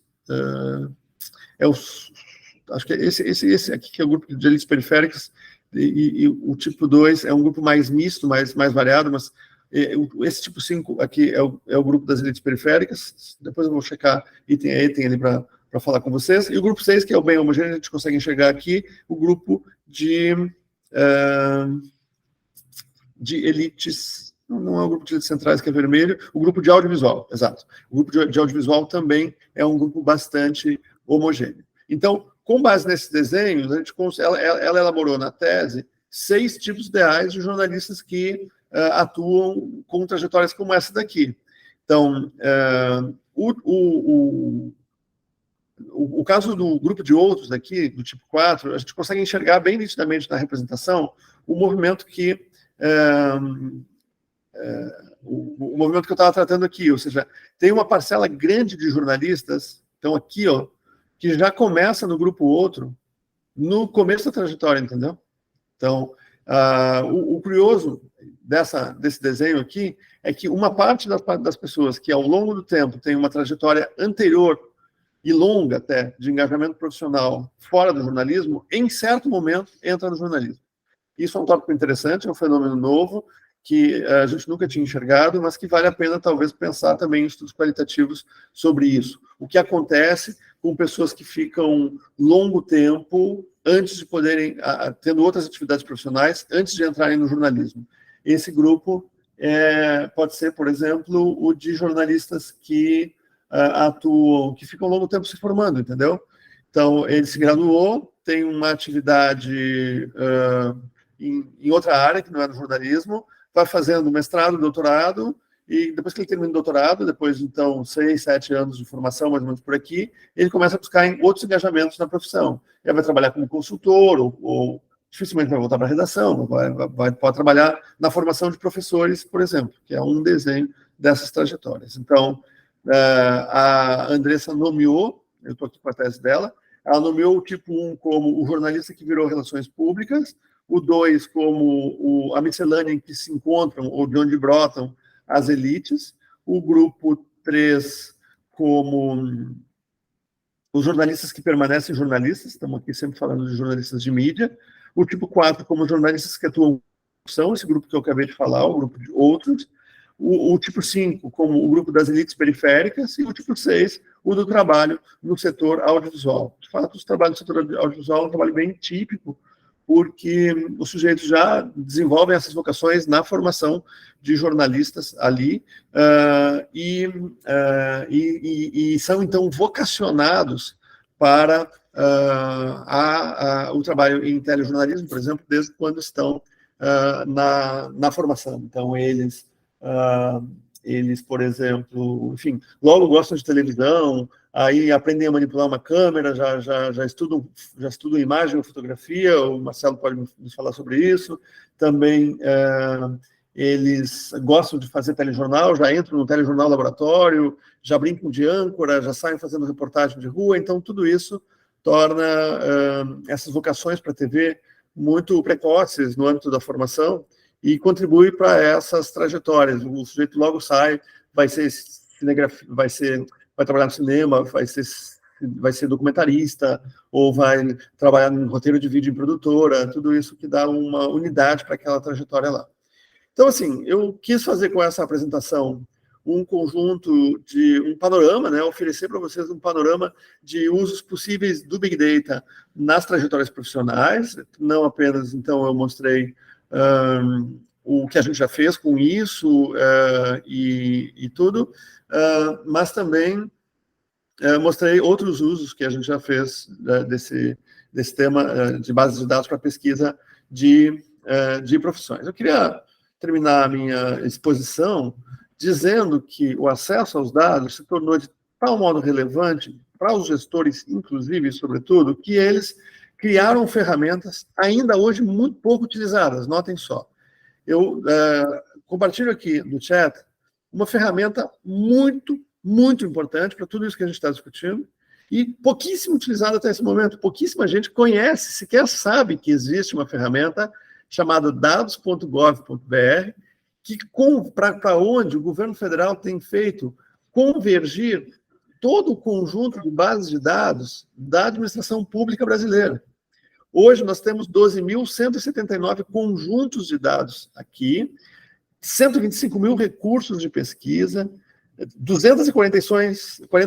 acho que é esse aqui, que é o grupo de elites periféricas, e o tipo 2 é um grupo mais misto, mais variado, mas esse tipo 5 aqui é o grupo das elites periféricas. Depois eu vou checar item a item ali para falar com vocês. E o grupo 6, que é o bem homogêneo, a gente consegue enxergar aqui o grupo de elites, não é o grupo de elites centrais, que é vermelho, o grupo de audiovisual, exato. O grupo de audiovisual também é um grupo bastante homogêneo. Então, com base nesses desenhos, ela elaborou na tese 6 tipos ideais de jornalistas que atuam com trajetórias como essa daqui. Então, o caso do grupo de outros daqui, do tipo 4, a gente consegue enxergar bem nitidamente na representação o movimento que o movimento que eu estava tratando aqui, ou seja, tem uma parcela grande de jornalistas, então aqui, ó, que já começa no grupo outro, no começo da trajetória, entendeu? Então, o curioso desse desenho aqui é que uma parte das pessoas que ao longo do tempo tem uma trajetória anterior e longa até de engajamento profissional fora do jornalismo, em certo momento entra no jornalismo. Isso é um tópico interessante, é um fenômeno novo que a gente nunca tinha enxergado, mas que vale a pena talvez pensar também em estudos qualitativos sobre isso. O que acontece com pessoas que ficam longo tempo antes de poderem, tendo outras atividades profissionais, antes de entrarem no jornalismo. Esse grupo pode ser, por exemplo, o de jornalistas que atuam, que ficam longo tempo se formando, entendeu? Então, ele se graduou, tem uma atividade em outra área, que não é no jornalismo, vai fazendo mestrado, doutorado, e depois que ele termina o doutorado, depois, então, 6, 7 anos de formação, mais ou menos por aqui, ele começa a buscar em outros engajamentos na profissão. Ele vai trabalhar como consultor, ou dificilmente vai voltar para a redação, pode trabalhar na formação de professores, por exemplo, que é um desenho dessas trajetórias. Então, a Andressa nomeou, eu estou aqui com a tese dela, ela nomeou o tipo 1 como o jornalista que virou relações públicas, o 2 como a miscelânea em que se encontram, ou de onde brotam, as elites, o grupo 3 como os jornalistas que permanecem jornalistas, estamos aqui sempre falando de jornalistas de mídia, o tipo 4 como jornalistas que atuam são esse grupo que eu acabei de falar, o grupo de outros, o tipo 5 como o grupo das elites periféricas, e o tipo 6, o do trabalho no setor audiovisual. De fato, o trabalho no setor audiovisual é um trabalho bem típico, porque os sujeitos já desenvolvem essas vocações na formação de jornalistas ali, e são, então, vocacionados para o trabalho em telejornalismo, por exemplo, desde quando estão na formação. Então, eles, por exemplo, enfim, logo gostam de televisão, aí aprendem a manipular uma câmera, já estudam imagem ou fotografia, o Marcelo pode nos falar sobre isso. Também eles gostam de fazer telejornal, já entram no telejornal laboratório, já brincam de âncora, já saem fazendo reportagem de rua, então tudo isso torna essas vocações para a TV muito precoces no âmbito da formação e contribui para essas trajetórias. O sujeito logo sai, vai trabalhar no cinema, vai ser documentarista, ou vai trabalhar no roteiro de vídeo em produtora, tudo isso que dá uma unidade para aquela trajetória lá. Então, assim, eu quis fazer com essa apresentação um panorama, né, oferecer para vocês um panorama de usos possíveis do Big Data nas trajetórias profissionais, não apenas, então, eu mostrei o que a gente já fez com isso e tudo, mas também mostrei outros usos que a gente já fez desse tema de bases de dados para pesquisa de profissões. Eu queria terminar a minha exposição dizendo que o acesso aos dados se tornou de tal modo relevante para os gestores, inclusive, sobretudo, que eles criaram ferramentas ainda hoje muito pouco utilizadas, notem só. Eu compartilho aqui no chat uma ferramenta muito, muito importante para tudo isso que a gente está discutindo e pouquíssimo utilizada até esse momento. Pouquíssima gente conhece, sequer sabe que existe uma ferramenta chamada dados.gov.br, para onde o governo federal tem feito convergir todo o conjunto de bases de dados da administração pública brasileira. Hoje nós temos 12.179 conjuntos de dados aqui, 125 mil recursos de pesquisa, 240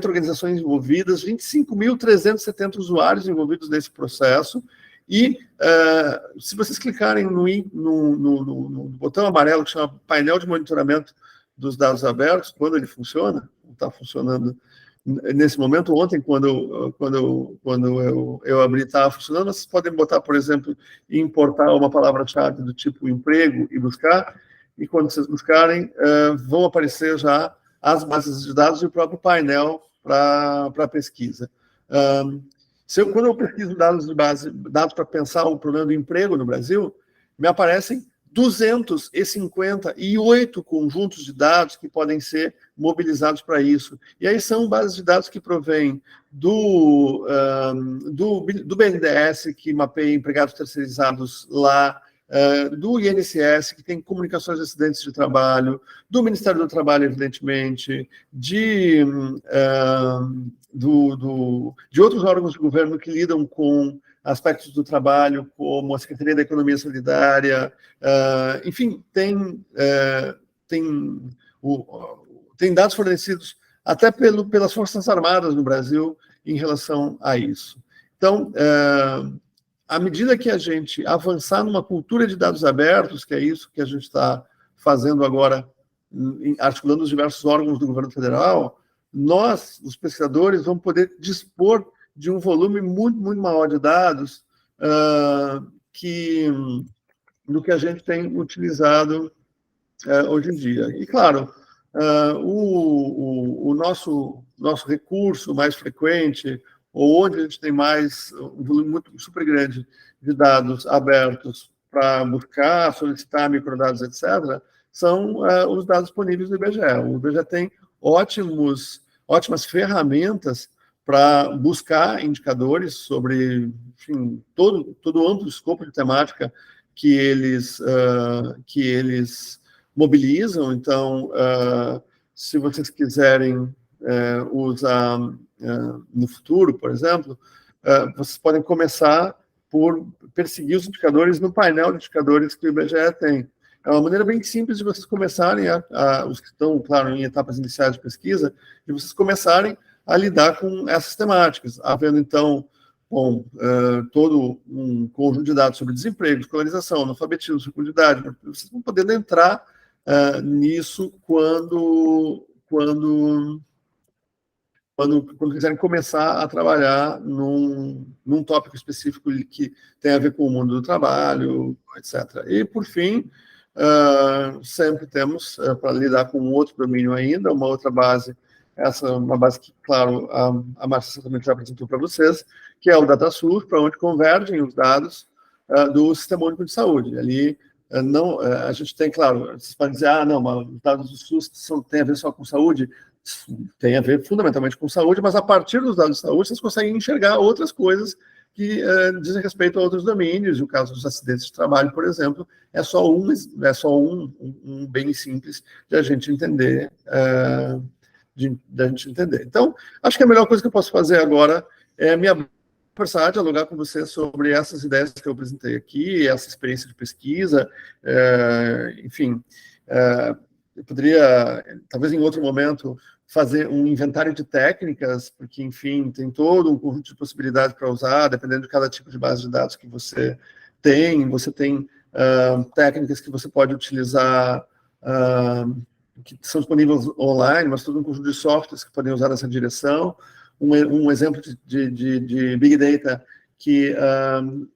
organizações envolvidas, 25.370 usuários envolvidos nesse processo, e se vocês clicarem no botão amarelo que chama painel de monitoramento dos dados abertos, quando ele funciona, está funcionando nesse momento, ontem, quando eu abri, estava funcionando, vocês podem botar, por exemplo, importar uma palavra-chave do tipo emprego e buscar, e quando vocês buscarem, vão aparecer já as bases de dados e o próprio painel para pesquisa. Quando eu pesquiso dados para pensar o problema do emprego no Brasil, me aparecem 258 conjuntos de dados que podem ser mobilizados para isso. E aí são bases de dados que provêm do BNDES, que mapeia empregados terceirizados lá, do INSS, que tem comunicações de acidentes de trabalho, do Ministério do Trabalho, evidentemente, de outros órgãos de governo que lidam com aspectos do trabalho, como a Secretaria da Economia Solidária, enfim, tem dados fornecidos até pelas Forças Armadas no Brasil em relação a isso. Então, à medida que a gente avançar numa cultura de dados abertos, que é isso que a gente está fazendo agora, articulando os diversos órgãos do governo federal, nós, os pesquisadores, vamos poder dispor de um volume muito, muito maior de dados do que a gente tem utilizado hoje em dia. E, claro, o nosso recurso mais frequente, ou onde a gente tem mais, um volume muito super grande de dados abertos para buscar, solicitar microdados, etc., são os dados disponíveis do IBGE. O IBGE tem ótimas ferramentas para buscar indicadores sobre, enfim, todo o amplo escopo de temática que eles mobilizam. Então, se vocês quiserem usar no futuro, por exemplo, vocês podem começar por perseguir os indicadores no painel de indicadores que o IBGE tem. É uma maneira bem simples de vocês começarem, os que estão, claro, em etapas iniciais de pesquisa, de vocês começarem a lidar com essas temáticas, havendo, então, todo um conjunto de dados sobre desemprego, escolarização, analfabetismo, fecundidade. Vocês vão poder entrar nisso quando quiserem começar a trabalhar num tópico específico que tem a ver com o mundo do trabalho, etc. E, por fim, sempre temos, para lidar com outro domínio ainda, uma outra base, essa é uma base que, claro, a Márcia também já apresentou para vocês, que é o DataSUS, para onde convergem os dados do Sistema Único de Saúde. Ali, a gente tem, claro, vocês podem dizer, não, mas os dados do SUS têm a ver só com saúde. Tem a ver fundamentalmente com saúde, mas a partir dos dados de saúde, vocês conseguem enxergar outras coisas que dizem respeito a outros domínios. O caso dos acidentes de trabalho, por exemplo, é só um bem simples de a gente entender. Então, acho que a melhor coisa que eu posso fazer agora é me conversar, dialogar com você sobre essas ideias que eu apresentei aqui, essa experiência de pesquisa, enfim. Eu poderia, talvez em outro momento, fazer um inventário de técnicas, porque, enfim, tem todo um conjunto de possibilidades para usar, dependendo de cada tipo de base de dados que você tem. Você tem técnicas que você pode utilizar, que são disponíveis online, mas todo um conjunto de softwares que podem usar nessa direção. Um exemplo de Big Data que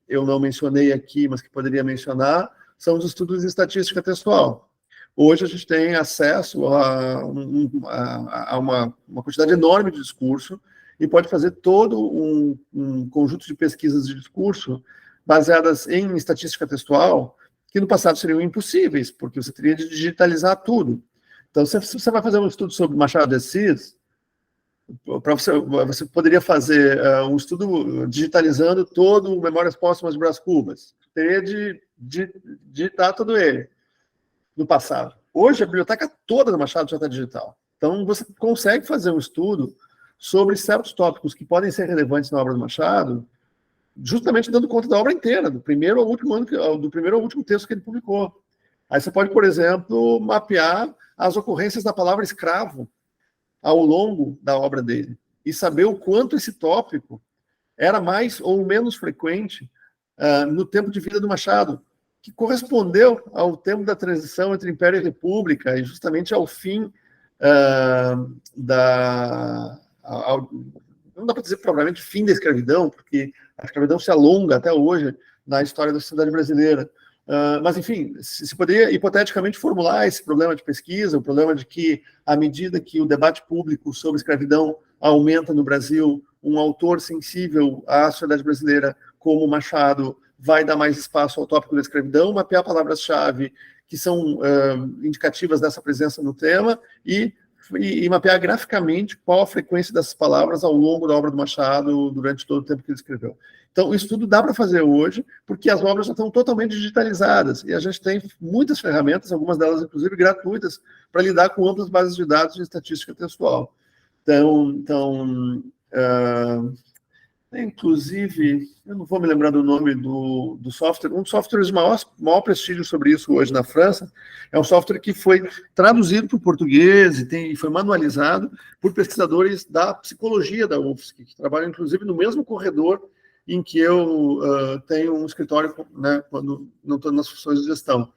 eu não mencionei aqui, mas que poderia mencionar, são os estudos de estatística textual. Hoje a gente tem acesso a uma quantidade enorme de discurso e pode fazer todo um conjunto de pesquisas de discurso baseadas em estatística textual, que no passado seriam impossíveis, porque você teria de digitalizar tudo. Então, se você vai fazer um estudo sobre Machado de Assis, você poderia fazer um estudo digitalizando todo o Memórias Póstumas de Brás Cubas. Teria de digitar todo ele no passado. Hoje, a biblioteca toda do Machado já está digital. Então, você consegue fazer um estudo sobre certos tópicos que podem ser relevantes na obra do Machado, justamente dando conta da obra inteira, do primeiro ao último texto que ele publicou. Aí você pode, por exemplo, mapear as ocorrências da palavra escravo ao longo da obra dele e saber o quanto esse tópico era mais ou menos frequente no tempo de vida do Machado, que correspondeu ao tempo da transição entre Império e República e justamente ao fim não dá para dizer propriamente fim da escravidão, porque a escravidão se alonga até hoje na história da sociedade brasileira. Mas, enfim, se poderia hipoteticamente formular esse problema de pesquisa, o problema de que, à medida que o debate público sobre escravidão aumenta no Brasil, um autor sensível à sociedade brasileira, como Machado, vai dar mais espaço ao tópico da escravidão, mapear palavras-chave que são indicativas dessa presença no tema e mapear graficamente qual a frequência dessas palavras ao longo da obra do Machado durante todo o tempo que ele escreveu. Então, isso tudo dá para fazer hoje, porque as obras já estão totalmente digitalizadas e a gente tem muitas ferramentas, algumas delas, inclusive, gratuitas, para lidar com amplas bases de dados de estatística textual. Inclusive, eu não vou me lembrar do nome do software, um dos softwares de maior prestígio sobre isso hoje na França, é um software que foi traduzido para o português e foi manualizado por pesquisadores da psicologia da UFSC, que trabalham, inclusive, no mesmo corredor em que eu tenho um escritório, né, quando não estou nas funções de gestão,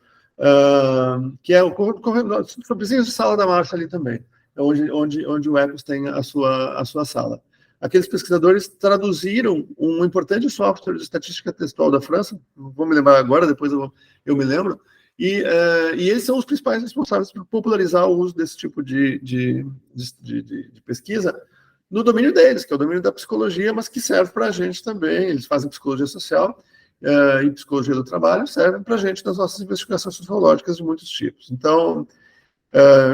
que é o corredor, vizinhos de sala da Márcia ali também, onde o Ecos tem a sua sala. aqueles pesquisadores traduziram um importante software de estatística textual da França, não vou me lembrar agora, depois eu me lembro, e eles são os principais responsáveis por popularizar o uso desse tipo de pesquisa no domínio deles, que é o domínio da psicologia, mas que serve para a gente também. Eles fazem psicologia social e psicologia do trabalho, servem para a gente nas nossas investigações sociológicas de muitos tipos. Então,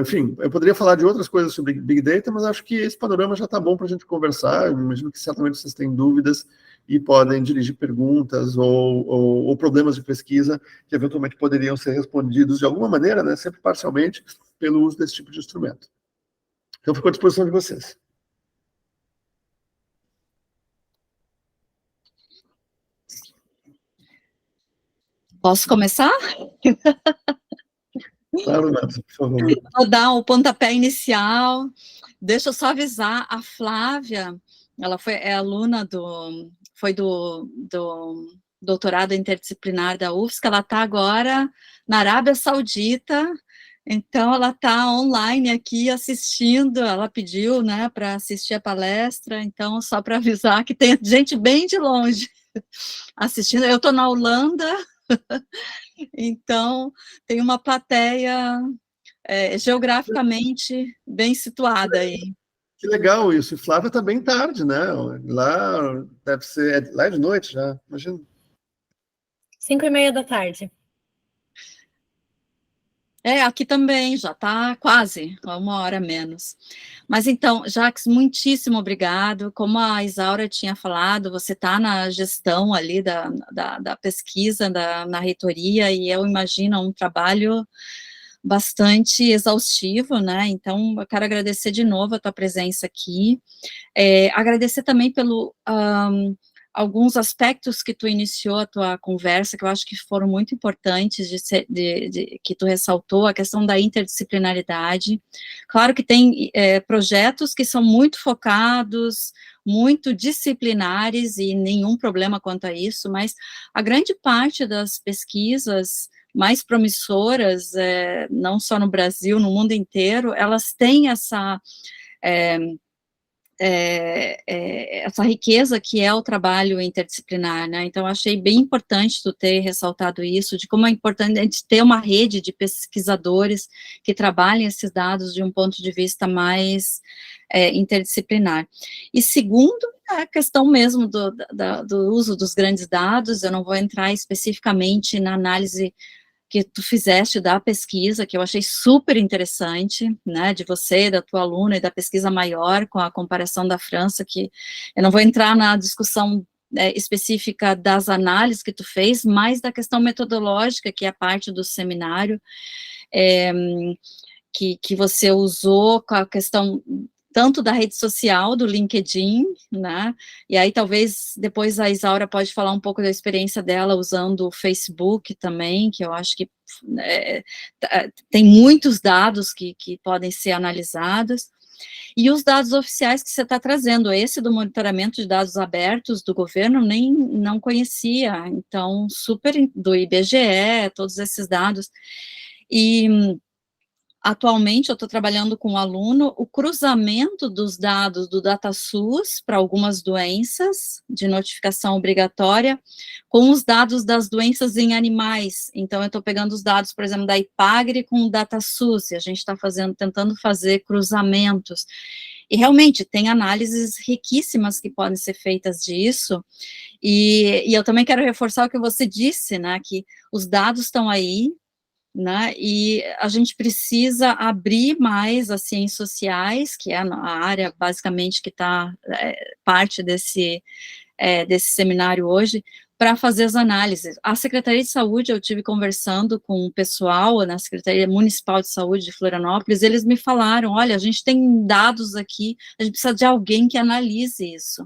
enfim, eu poderia falar de outras coisas sobre Big Data, mas acho que esse panorama já está bom para a gente conversar. Eu imagino que certamente vocês têm dúvidas e podem dirigir perguntas ou problemas de pesquisa que eventualmente poderiam ser respondidos de alguma maneira, né, sempre parcialmente, pelo uso desse tipo de instrumento. Então, fico à disposição de vocês. Posso começar? Claro, Nancy, por favor. Vou dar o pontapé inicial. Deixa eu só avisar, a Flávia, ela é aluna do doutorado interdisciplinar da UFSC, ela está agora na Arábia Saudita, então ela está online aqui assistindo, ela pediu, né, para assistir a palestra, então só para avisar que tem gente bem de longe assistindo. Eu estou na Holanda, então tem uma plateia geograficamente bem situada aí. Que legal isso. E Flávia está bem tarde, né? Lá deve ser. Lá é de noite já, imagina. 5:30 da tarde. Aqui também já está quase, 1 hora menos. Mas então, Jacques, muitíssimo obrigado. Como a Isaura tinha falado, você está na gestão ali da pesquisa na reitoria, e eu imagino um trabalho bastante exaustivo, né? Então, eu quero agradecer de novo a tua presença aqui. Agradecer também pelo alguns aspectos que tu iniciou a tua conversa, que eu acho que foram muito importantes, que tu ressaltou, a questão da interdisciplinaridade. Claro que tem projetos que são muito focados, muito disciplinares, e nenhum problema quanto a isso, mas a grande parte das pesquisas mais promissoras, não só no Brasil, no mundo inteiro, elas têm essa riqueza que é o trabalho interdisciplinar, né? Então, achei bem importante tu ter ressaltado isso, de como é importante a gente ter uma rede de pesquisadores que trabalhem esses dados de um ponto de vista mais interdisciplinar. E segundo, a questão mesmo do uso dos grandes dados, eu não vou entrar especificamente na análise que tu fizeste da pesquisa, que eu achei super interessante, né, de você, da tua aluna, e da pesquisa maior, com a comparação da França, que eu não vou entrar na discussão específica das análises que tu fez, mas da questão metodológica, que é parte do seminário, que você usou com a questão tanto da rede social, do LinkedIn, né, e aí talvez depois a Isaura pode falar um pouco da experiência dela usando o Facebook também, que eu acho que tem muitos dados que podem ser analisados, e os dados oficiais que você está trazendo, esse do monitoramento de dados abertos do governo, não conhecia, então, super, do IBGE, todos esses dados, e atualmente, eu estou trabalhando com um aluno, o cruzamento dos dados do DataSUS para algumas doenças de notificação obrigatória com os dados das doenças em animais. Então, eu estou pegando os dados, por exemplo, da IPAGRE com o DataSUS, e a gente está tentando fazer cruzamentos. E, realmente, tem análises riquíssimas que podem ser feitas disso, e eu também quero reforçar o que você disse, né, que os dados estão aí, né, e a gente precisa abrir mais as ciências sociais, que é a área, basicamente, que está parte desse seminário hoje, para fazer as análises. A Secretaria de Saúde, eu tive conversando com o pessoal na Secretaria Municipal de Saúde de Florianópolis, eles me falaram, olha, a gente tem dados aqui, a gente precisa de alguém que analise isso.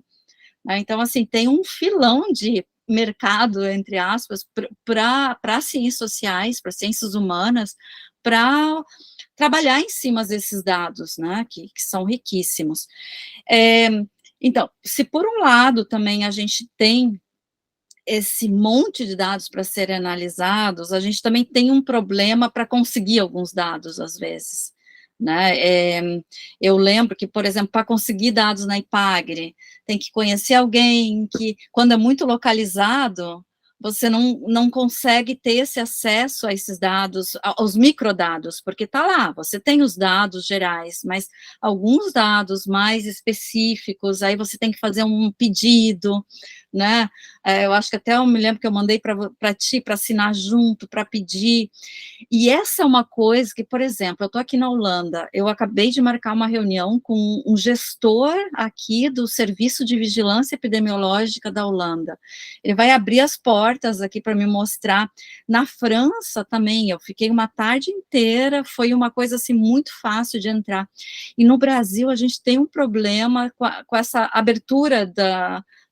Então, assim, tem um filão de mercado, entre aspas, para ciências sociais, para ciências humanas, para trabalhar em cima desses dados, né, que são riquíssimos. Então, se por um lado também a gente tem esse monte de dados para serem analisados, a gente também tem um problema para conseguir alguns dados, às vezes, né? Eu lembro que, por exemplo, para conseguir dados na Ipagre, tem que conhecer alguém que, quando é muito localizado, você não consegue ter esse acesso a esses dados, aos microdados, porque está lá, você tem os dados gerais, mas alguns dados mais específicos, aí você tem que fazer um pedido, né? Eu acho que até eu me lembro que eu mandei para ti, para assinar junto, para pedir. E essa é uma coisa que, por exemplo, eu estou aqui na Holanda, eu acabei de marcar uma reunião com um gestor aqui do Serviço de Vigilância Epidemiológica da Holanda. Ele vai abrir as portas aqui para me mostrar. Na França também, eu fiquei uma tarde inteira, foi uma coisa assim muito fácil de entrar. E no Brasil a gente tem um problema com essa abertura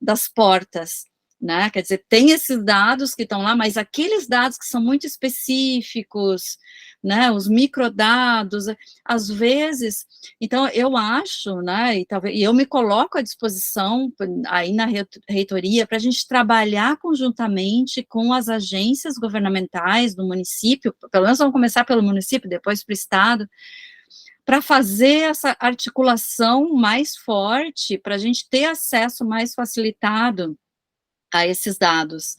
das portas, né? Quer dizer, tem esses dados que estão lá, mas aqueles dados que são muito específicos, né? Os microdados, às vezes, então eu acho, né? E eu me coloco à disposição aí na reitoria para a gente trabalhar conjuntamente com as agências governamentais do município, pelo menos vamos começar pelo município, depois para o estado, para fazer essa articulação mais forte, para a gente ter acesso mais facilitado a esses dados,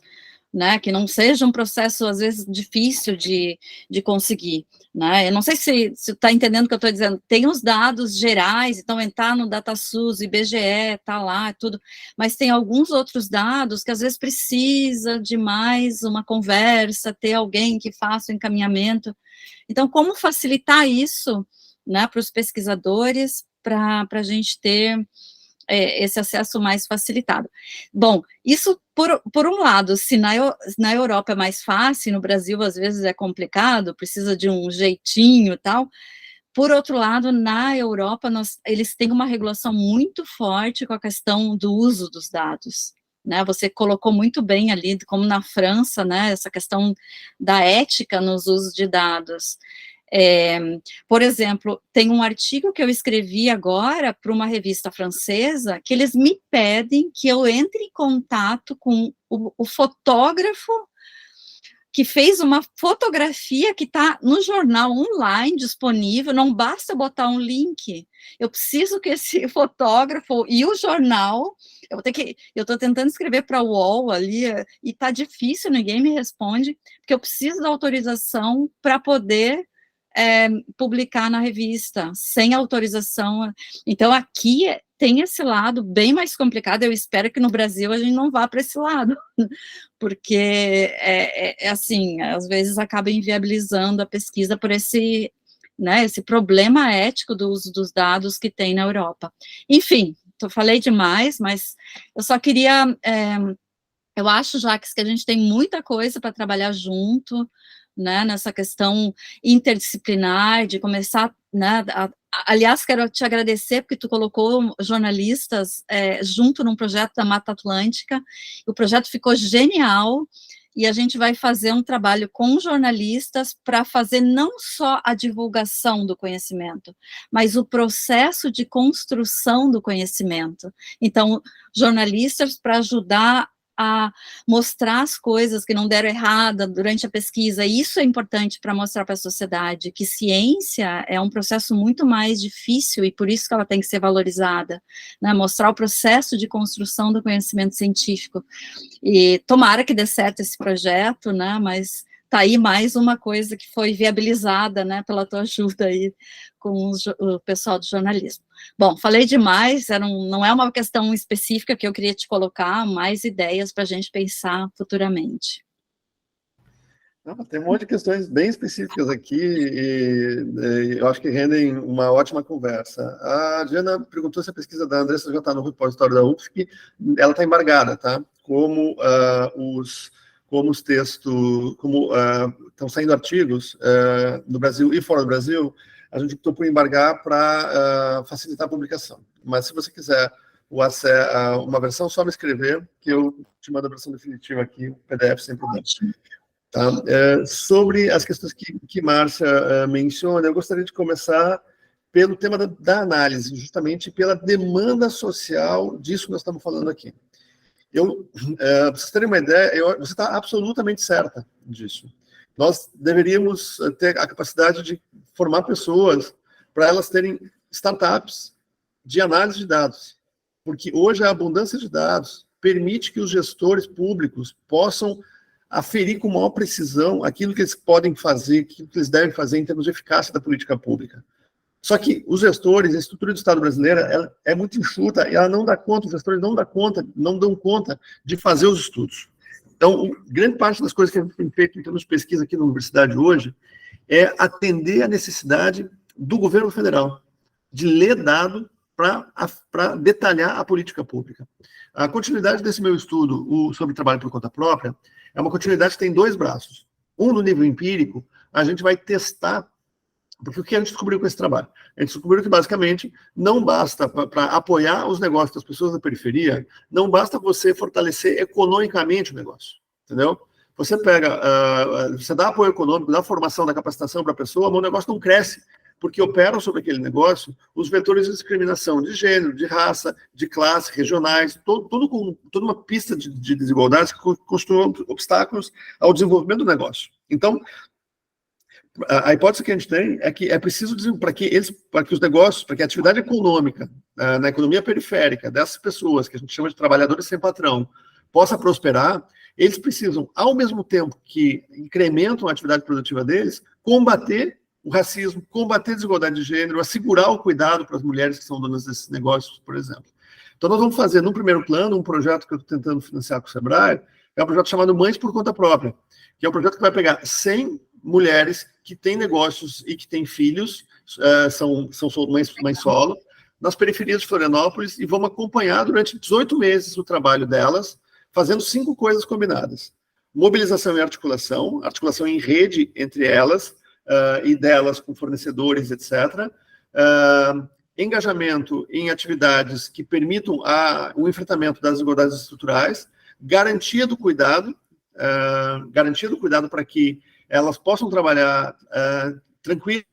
né, que não seja um processo, às vezes, difícil de conseguir, né, eu não sei se está entendendo o que eu estou dizendo, tem os dados gerais, então entrar no DataSUS, IBGE, está lá, tudo, mas tem alguns outros dados que, às vezes, precisa de mais uma conversa, ter alguém que faça o encaminhamento, então, como facilitar isso, né, para os pesquisadores, para a gente ter esse acesso mais facilitado. Bom, isso por um lado, se na Europa é mais fácil, no Brasil às vezes é complicado, precisa de um jeitinho e tal, por outro lado, na Europa, eles têm uma regulação muito forte com a questão do uso dos dados, né, você colocou muito bem ali, como na França, né, essa questão da ética nos usos de dados. Por exemplo, tem um artigo que eu escrevi agora para uma revista francesa, que eles me pedem que eu entre em contato com o fotógrafo que fez uma fotografia que está no jornal online disponível, não basta botar um link, eu preciso que esse fotógrafo e o jornal, eu estou tentando escrever para o UOL ali, e está difícil, ninguém me responde, porque eu preciso da autorização para poder publicar na revista, sem autorização. Então, aqui tem esse lado bem mais complicado, eu espero que no Brasil a gente não vá para esse lado, porque, assim, às vezes acaba inviabilizando a pesquisa por esse, né, esse problema ético do uso dos dados que tem na Europa. Enfim, falei demais, mas eu só queria, eu acho, Jacques, que a gente tem muita coisa para trabalhar junto, né, nessa questão interdisciplinar, de começar, né, aliás, quero te agradecer, porque tu colocou jornalistas junto num projeto da Mata Atlântica, o projeto ficou genial, e a gente vai fazer um trabalho com jornalistas para fazer não só a divulgação do conhecimento, mas o processo de construção do conhecimento. Então, jornalistas para ajudar a mostrar as coisas que não deram errada durante a pesquisa, e isso é importante para mostrar para a sociedade que ciência é um processo muito mais difícil, e por isso que ela tem que ser valorizada, né, mostrar o processo de construção do conhecimento científico, e tomara que dê certo esse projeto, né, mas tá aí mais uma coisa que foi viabilizada, né, pela tua ajuda aí com o pessoal do jornalismo. Bom, falei demais, não é uma questão específica que eu queria te colocar, mais ideias para a gente pensar futuramente. Não, tem um monte de questões bem específicas aqui, e eu acho que rendem uma ótima conversa. A Diana perguntou se a pesquisa da Andressa já está no repositório da UFSC, ela está embargada, tá? Como os textos, como estão saindo artigos no Brasil e fora do Brasil, a gente optou por embargar para facilitar a publicação. Mas se você quiser uma versão, só me escrever, que eu te mando a versão definitiva aqui, o PDF sem problema. Tá? Sobre as questões que Márcia menciona, eu gostaria de começar pelo tema da análise, justamente pela demanda social disso que nós estamos falando aqui. Para vocês terem uma ideia, você está absolutamente certa disso. Nós deveríamos ter a capacidade de formar pessoas para elas terem startups de análise de dados. Porque hoje a abundância de dados permite que os gestores públicos possam aferir com maior precisão aquilo que eles podem fazer, aquilo que eles devem fazer em termos de eficácia da política pública. Só que os gestores, a estrutura do Estado brasileira, ela é muito enxuta e ela não dá conta, os gestores não dão conta de fazer os estudos. Então, grande parte das coisas que a gente tem feito em termos de pesquisa aqui na universidade hoje é atender a necessidade do governo federal de ler dado para detalhar a política pública. A continuidade desse meu estudo sobre trabalho por conta própria é uma continuidade que tem dois braços. Um, no nível empírico, a gente vai testar, porque o que a gente descobriu com esse trabalho? A gente descobriu que, basicamente, não basta, para apoiar os negócios das pessoas da periferia, não basta você fortalecer economicamente o negócio, entendeu? Você pega, você dá apoio econômico, dá formação, dá capacitação para a pessoa, mas o negócio não cresce, porque operam sobre aquele negócio os vetores de discriminação de gênero, de raça, de classe, regionais, toda uma pista de desigualdades que constituem obstáculos ao desenvolvimento do negócio. Então, a hipótese que a gente tem é que é preciso, para que os negócios, para que a atividade econômica, na economia periférica, dessas pessoas, que a gente chama de trabalhadores sem patrão, possa prosperar, eles precisam, ao mesmo tempo que incrementam a atividade produtiva deles, combater o racismo, combater a desigualdade de gênero, assegurar o cuidado para as mulheres que são donas desses negócios, por exemplo. Então, nós vamos fazer, num primeiro plano, um projeto que eu estou tentando financiar com o Sebrae, é um projeto chamado Mães por Conta Própria, que é um projeto que vai pegar 100 mulheres que têm negócios e que têm filhos, são mães solo, nas periferias de Florianópolis, e vamos acompanhar durante 18 meses o trabalho delas, fazendo 5 coisas combinadas. Mobilização e articulação em rede entre elas, e delas com fornecedores, etc. Engajamento em atividades que permitam o enfrentamento das desigualdades estruturais, garantia do cuidado para que elas possam trabalhar tranquilas,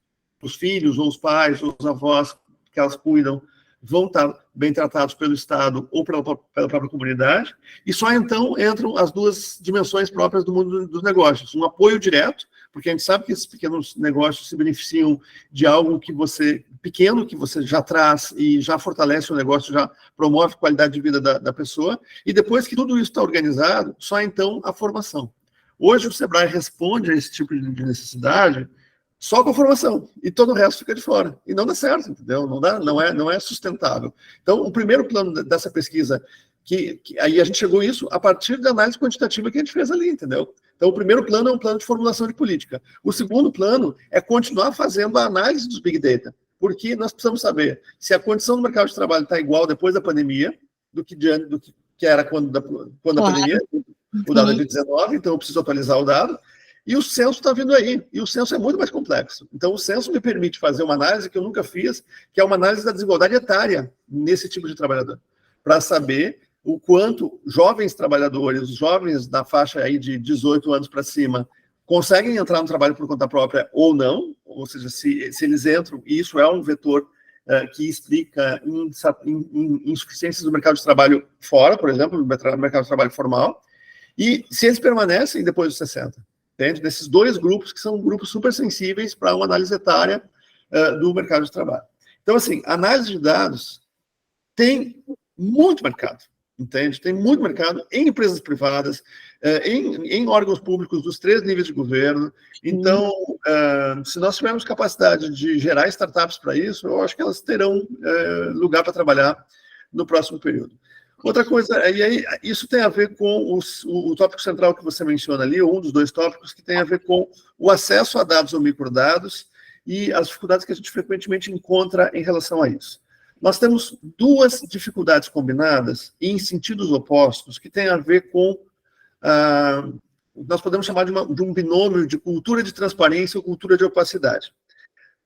os filhos, ou os pais, ou os avós que elas cuidam, vão estar bem tratados pelo Estado ou pela própria comunidade, e só então entram as duas dimensões próprias do mundo dos negócios. Um apoio direto, porque a gente sabe que esses pequenos negócios se beneficiam de algo pequeno que você já traz e já fortalece o negócio, já promove a qualidade de vida da pessoa, e depois que tudo isso está organizado, só então a formação. Hoje o Sebrae responde a esse tipo de necessidade só com a formação, e todo o resto fica de fora. E não dá certo, entendeu? Não é sustentável. Então, o primeiro plano dessa pesquisa, que aí a gente chegou a isso a partir da análise quantitativa que a gente fez ali, entendeu? Então, o primeiro plano é um plano de formulação de política. O segundo plano é continuar fazendo a análise dos Big Data, porque nós precisamos saber se a condição do mercado de trabalho está igual depois da pandemia, do que era quando a pandemia, o dado é de 19, então eu preciso atualizar o dado. E o censo está vindo aí, e o censo é muito mais complexo. Então, o censo me permite fazer uma análise que eu nunca fiz, que é uma análise da desigualdade etária nesse tipo de trabalhador, para saber o quanto jovens trabalhadores, jovens da faixa aí de 18 anos para cima, conseguem entrar no trabalho por conta própria ou não, ou seja, se eles entram, e isso é um vetor que explica insuficiências do mercado de trabalho fora, por exemplo, no mercado de trabalho formal, e se eles permanecem depois dos 60. Entende? Desses dois grupos, que são grupos super sensíveis para uma análise etária do mercado de trabalho. Então, assim, análise de dados tem muito mercado, entende? Tem muito mercado em empresas privadas, em órgãos públicos dos 3 níveis de governo. Então, se nós tivermos capacidade de gerar startups para isso, eu acho que elas terão lugar para trabalhar no próximo período. Outra coisa, e aí isso tem a ver com o tópico central que você menciona ali, ou um dos 2 tópicos, que tem a ver com o acesso a dados ou microdados e as dificuldades que a gente frequentemente encontra em relação a isso. Nós temos 2 dificuldades combinadas em sentidos opostos que têm a ver com, nós podemos chamar de um binômio de cultura de transparência ou cultura de opacidade.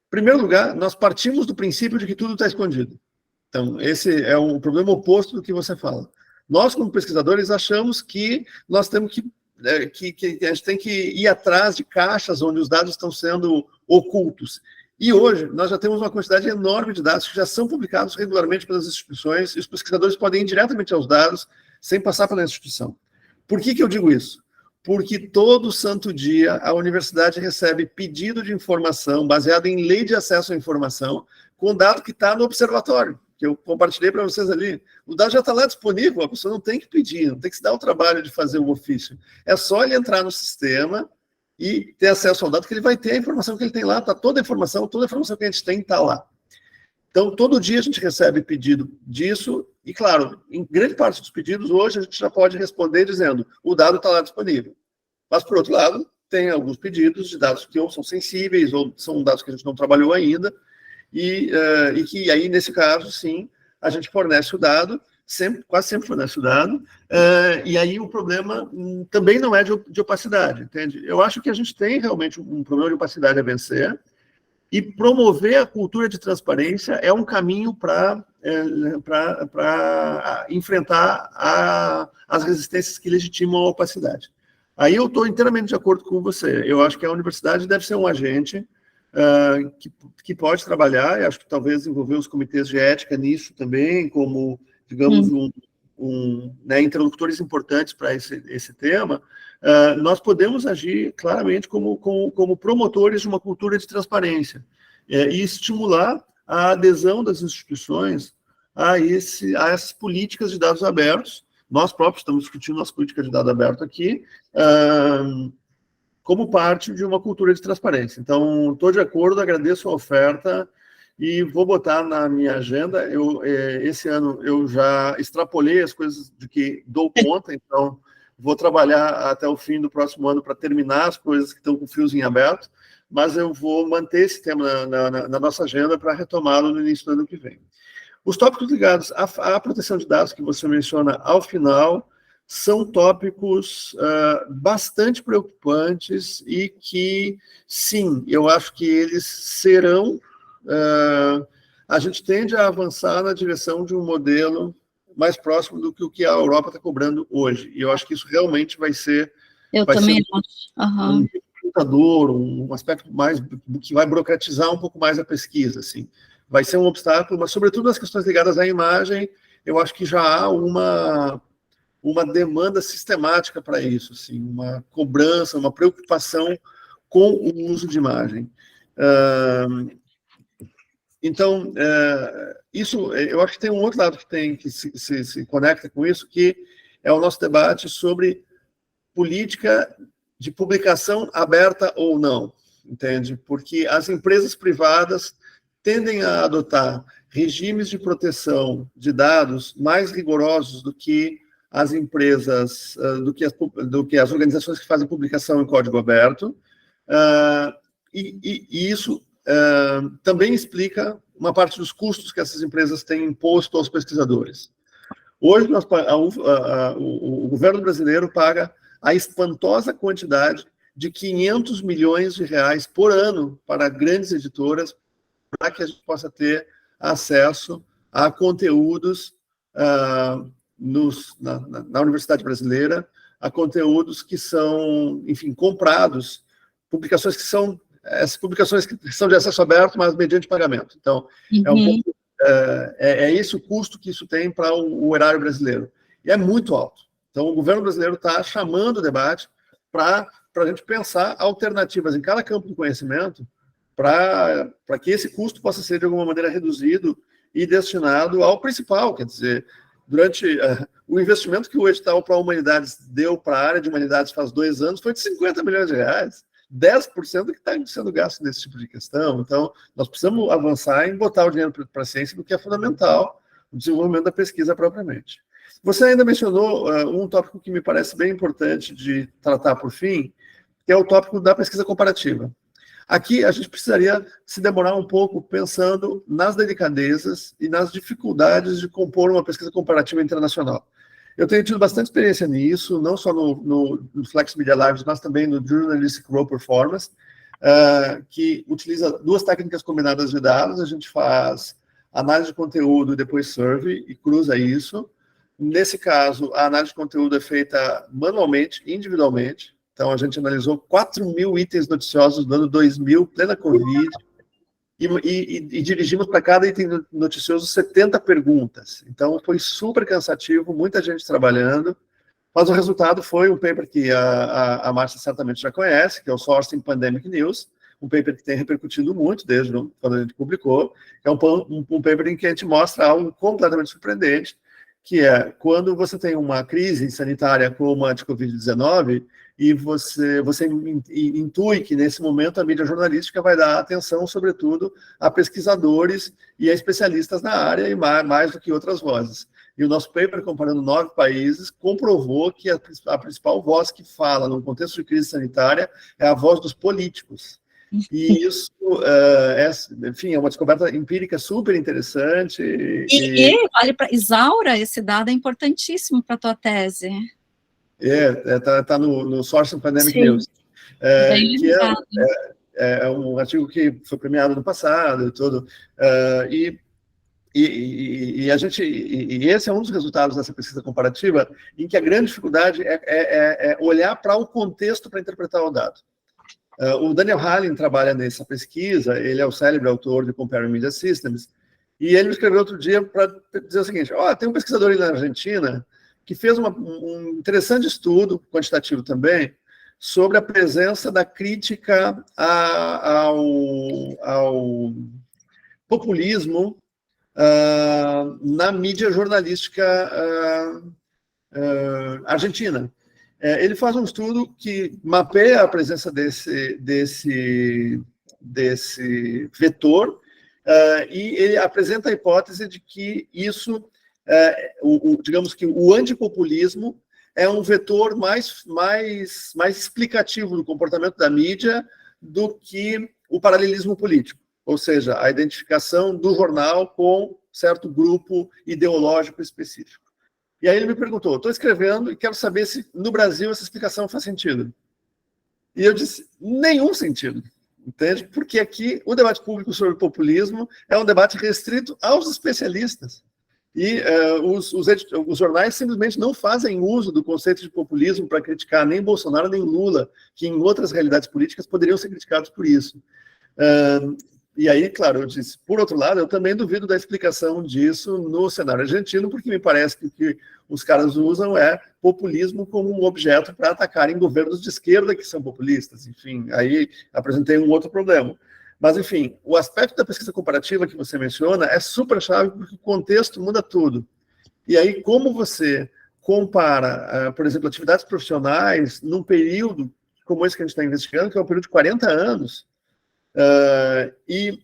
Em primeiro lugar, nós partimos do princípio de que tudo está escondido. Então, esse é o problema oposto do que você fala. Nós, como pesquisadores, achamos que nós temos que a gente tem que ir atrás de caixas onde os dados estão sendo ocultos. E hoje, nós já temos uma quantidade enorme de dados que já são publicados regularmente pelas instituições, e os pesquisadores podem ir diretamente aos dados sem passar pela instituição. Por que eu digo isso? porque todo santo dia a universidade recebe pedido de informação baseado em lei de acesso à informação, com dado que está no observatório, que eu compartilhei para vocês ali. O dado já está lá disponível, a pessoa não tem que pedir, não tem que se dar o trabalho de fazer o ofício. É só ele entrar no sistema e ter acesso ao dado, que ele vai ter a informação que ele tem lá, tá toda a informação que a gente tem está lá. Então, todo dia a gente recebe pedido disso, e claro, em grande parte dos pedidos, hoje a gente já pode responder dizendo, o dado está lá disponível. Mas, por outro lado, tem alguns pedidos de dados que ou são sensíveis, ou são dados que a gente não trabalhou ainda, e que aí, nesse caso, sim, a gente fornece o dado, quase sempre fornece o dado, e aí o problema também não é de opacidade, entende? Eu acho que a gente tem realmente um problema de opacidade a vencer, e promover a cultura de transparência é um caminho para enfrentar as resistências que legitimam a opacidade. Aí eu estou inteiramente de acordo com você. Eu acho que a universidade deve ser um agente que pode trabalhar, e acho que talvez envolver os comitês de ética nisso também, como, digamos, interlocutores importantes para esse tema. Nós podemos agir claramente como promotores de uma cultura de transparência e estimular a adesão das instituições a essas políticas de dados abertos. Nós próprios estamos discutindo as políticas de dado aberto aqui, como parte de uma cultura de transparência. Então, estou de acordo, agradeço a oferta e vou botar na minha agenda. Esse ano eu já extrapolei as coisas de que dou conta, então vou trabalhar até o fim do próximo ano para terminar as coisas que estão com fios em aberto, mas eu vou manter esse tema na nossa agenda para retomá-lo no início do ano que vem. Os tópicos ligados à proteção de dados que você menciona ao final são tópicos bastante preocupantes e que, sim, eu acho que eles serão... a gente tende a avançar na direção de um modelo mais próximo do que o que a Europa está cobrando hoje. E eu acho que isso realmente vai ser... Eu também acho. Um dificultador, um aspecto mais que vai burocratizar um pouco mais a pesquisa, assim. Vai ser um obstáculo, mas sobretudo nas questões ligadas à imagem, eu acho que já há uma demanda sistemática para isso, assim, uma cobrança, uma preocupação com o uso de imagem. Então, isso, eu acho que tem um outro lado que se conecta com isso, que é o nosso debate sobre política de publicação aberta ou não, entende? Porque as empresas privadas tendem a adotar regimes de proteção de dados mais rigorosos do que as empresas, do que as organizações que fazem publicação em código aberto, e isso também explica uma parte dos custos que essas empresas têm imposto aos pesquisadores. Hoje, o governo brasileiro paga a espantosa quantidade de 500 milhões de reais por ano para grandes editoras, para que a gente possa ter acesso a conteúdos na Universidade Brasileira, a conteúdos que são, enfim, comprados, publicações que são de acesso aberto, mas mediante pagamento. Então, é esse o custo que isso tem para o erário brasileiro. E é muito alto. Então, o governo brasileiro está chamando o debate para a gente pensar alternativas em cada campo do conhecimento para que esse custo possa ser, de alguma maneira, reduzido e destinado ao principal. Quer dizer, durante o investimento que o edital para humanidades deu para a área de humanidades faz 2 anos foi de 50 milhões de reais. 10% do que está sendo gasto nesse tipo de questão. Então, nós precisamos avançar em botar o dinheiro para a ciência, do que é fundamental, o desenvolvimento da pesquisa propriamente. Você ainda mencionou um tópico que me parece bem importante de tratar por fim, que é o tópico da pesquisa comparativa. Aqui, a gente precisaria se demorar um pouco pensando nas delicadezas e nas dificuldades de compor uma pesquisa comparativa internacional. Eu tenho tido bastante experiência nisso, não só no Flex Media Lives, mas também no Journalistic Raw Performance, que utiliza 2 técnicas combinadas de dados. A gente faz análise de conteúdo e depois survey e cruza isso. Nesse caso, a análise de conteúdo é feita manualmente, individualmente. Então, a gente analisou 4.000 itens noticiosos do ano 2000, plena Covid, e dirigimos para cada item noticioso 70 perguntas. Então, foi super cansativo, muita gente trabalhando, Mas o resultado foi um paper que a Márcia certamente já conhece, que é o Sourcing Pandemic News, um paper que tem repercutido muito desde quando a gente publicou, é um paper em que a gente mostra algo completamente surpreendente, que é quando você tem uma crise sanitária como a de Covid-19 e você intui que, nesse momento, a mídia jornalística vai dar atenção, sobretudo, a pesquisadores e a especialistas na área, e mais do que outras vozes. E o nosso paper, comparando 9 países, comprovou que a principal voz que fala no contexto de crise sanitária é a voz dos políticos. E isso, enfim, é uma descoberta empírica super interessante. E vale para Isaura, esse dado é importantíssimo para a tua tese. Está no Sourcing Pandemic News. Que é um artigo que foi premiado no passado e tudo. E esse é um dos resultados dessa pesquisa comparativa, em que a grande dificuldade é olhar para o contexto para interpretar o dado. O Daniel Hallin trabalha nessa pesquisa, ele é o célebre autor de Comparing Media Systems, e ele me escreveu outro dia para dizer o seguinte: tem um pesquisador aí na Argentina que fez um interessante estudo, quantitativo também, sobre a presença da crítica ao populismo na mídia jornalística argentina. Ele faz um estudo que mapeia a presença desse vetor e ele apresenta a hipótese de que isso, digamos que o antipopulismo é um vetor mais explicativo do comportamento da mídia do que o paralelismo político, ou seja, a identificação do jornal com certo grupo ideológico específico. E aí ele me perguntou: estou escrevendo e quero saber se no Brasil essa explicação faz sentido. E eu disse: nenhum sentido, entende? Porque aqui o debate público sobre populismo é um debate restrito aos especialistas. E os jornais simplesmente não fazem uso do conceito de populismo para criticar nem Bolsonaro nem Lula, que em outras realidades políticas poderiam ser criticados por isso. E aí, claro, eu disse, por outro lado, eu também duvido da explicação disso no cenário argentino, porque me parece que o que os caras usam é populismo como um objeto para atacarem governos de esquerda que são populistas. Enfim, aí apresentei um outro problema. Mas, enfim, o aspecto da pesquisa comparativa que você menciona é super chave, porque o contexto muda tudo. E aí, como você compara, por exemplo, atividades profissionais num período como esse que a gente está investigando, que é um período de 40 anos, e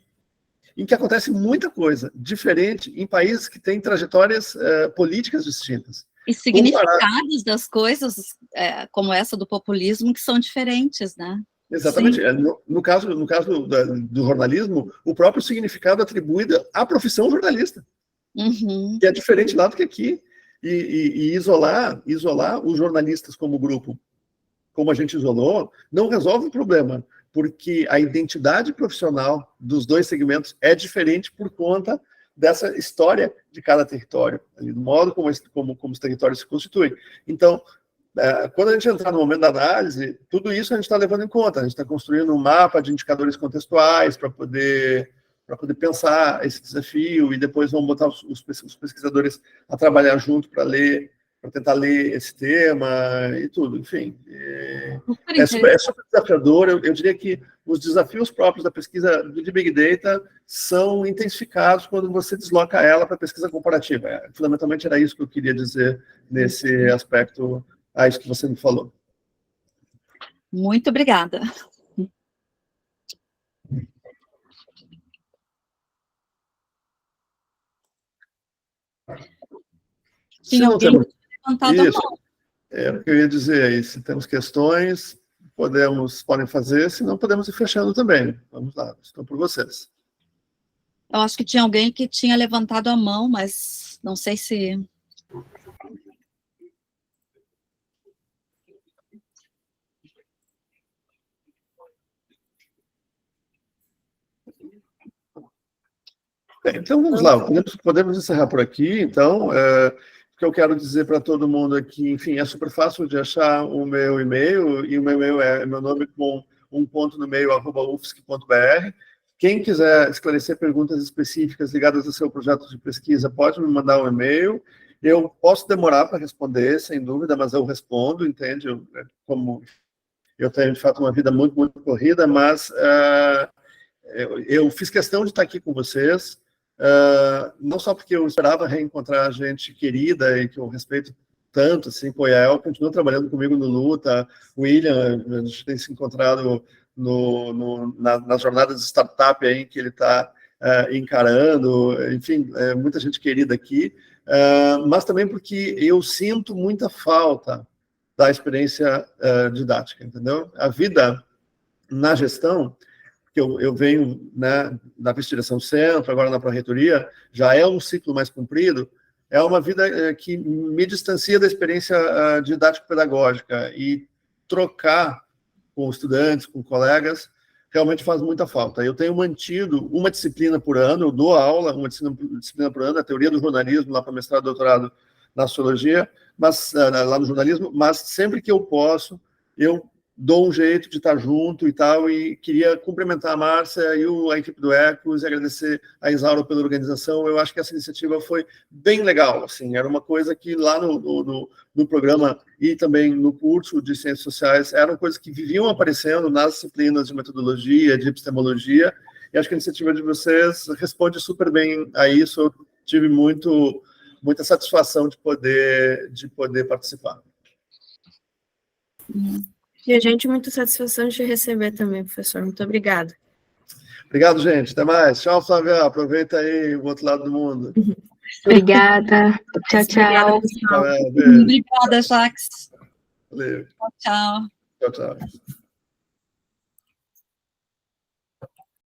em que acontece muita coisa diferente em países que têm trajetórias políticas distintas. E significados das coisas, como essa do populismo, que são diferentes, né? Exatamente. No caso do jornalismo, o próprio significado atribuído à profissão jornalista, que é diferente lá do que aqui. E isolar os jornalistas como grupo, como a gente isolou, não resolve o problema, porque a identidade profissional dos dois segmentos é diferente por conta dessa história de cada território, ali, do modo como os territórios se constituem. Então, quando a gente entrar no momento da análise, tudo isso a gente está levando em conta, a gente está construindo um mapa de indicadores contextuais para poder pensar esse desafio, e depois vamos botar os pesquisadores a trabalhar junto para tentar ler esse tema e tudo, enfim. É super desafiador. Eu diria que os desafios próprios da pesquisa de Big Data são intensificados quando você desloca ela para a pesquisa comparativa. Fundamentalmente era isso que eu queria dizer nesse aspecto, a isso que você me falou. Muito obrigada. Tinha alguém levantado a mão. O que eu ia dizer aí, se temos questões, podem fazer, se não, podemos ir fechando também. Vamos lá, estou por vocês. Eu acho que tinha alguém que tinha levantado a mão, mas não sei se... Bem, então vamos lá, podemos encerrar por aqui. Então, o que eu quero dizer para todo mundo aqui, enfim, é super fácil de achar o meu e-mail, e o meu e-mail é meu nome com um ponto no meio, @ufsc.br. Quem quiser esclarecer perguntas específicas ligadas ao seu projeto de pesquisa, pode me mandar um e-mail. Eu posso demorar para responder, sem dúvida, mas eu respondo, entende? Como eu tenho, de fato, uma vida muito, muito corrida, mas eu fiz questão de estar aqui com vocês, não só porque eu esperava reencontrar gente querida e que eu respeito tanto, assim, o Yael continua trabalhando comigo no Luta, o William, a gente tem se encontrado nas jornadas de startup aí que ele está encarando, enfim, muita gente querida aqui, mas também porque eu sinto muita falta da experiência didática, entendeu? A vida na gestão, que eu venho, né, na vice-direção centro, agora na pró-reitoria, já é um ciclo mais comprido, é uma vida que me distancia da experiência didático-pedagógica, e trocar com estudantes, com colegas, realmente faz muita falta. Eu tenho mantido uma disciplina por ano, eu dou aula, uma disciplina por ano, a teoria do jornalismo, lá para mestrado e doutorado na sociologia, mas lá no jornalismo, mas sempre que eu posso, eu dou um jeito de estar junto e tal, e queria cumprimentar a Márcia e a equipe do Ecos e agradecer a Isaura pela organização. Eu acho que essa iniciativa foi bem legal, assim, era uma coisa que lá no programa e também no curso de Ciências Sociais eram coisas que viviam aparecendo nas disciplinas de metodologia, de epistemologia, e acho que a iniciativa de vocês responde super bem a isso. Eu tive muita satisfação de poder participar. E a gente, muita satisfação de te receber também, professor. Muito obrigada. Obrigado, gente. Até mais. Tchau, Flávia. Aproveita aí o outro lado do mundo. Obrigada. Tchau, tchau. Obrigada, Jax. Valeu. Tchau, tchau. Tchau, tchau.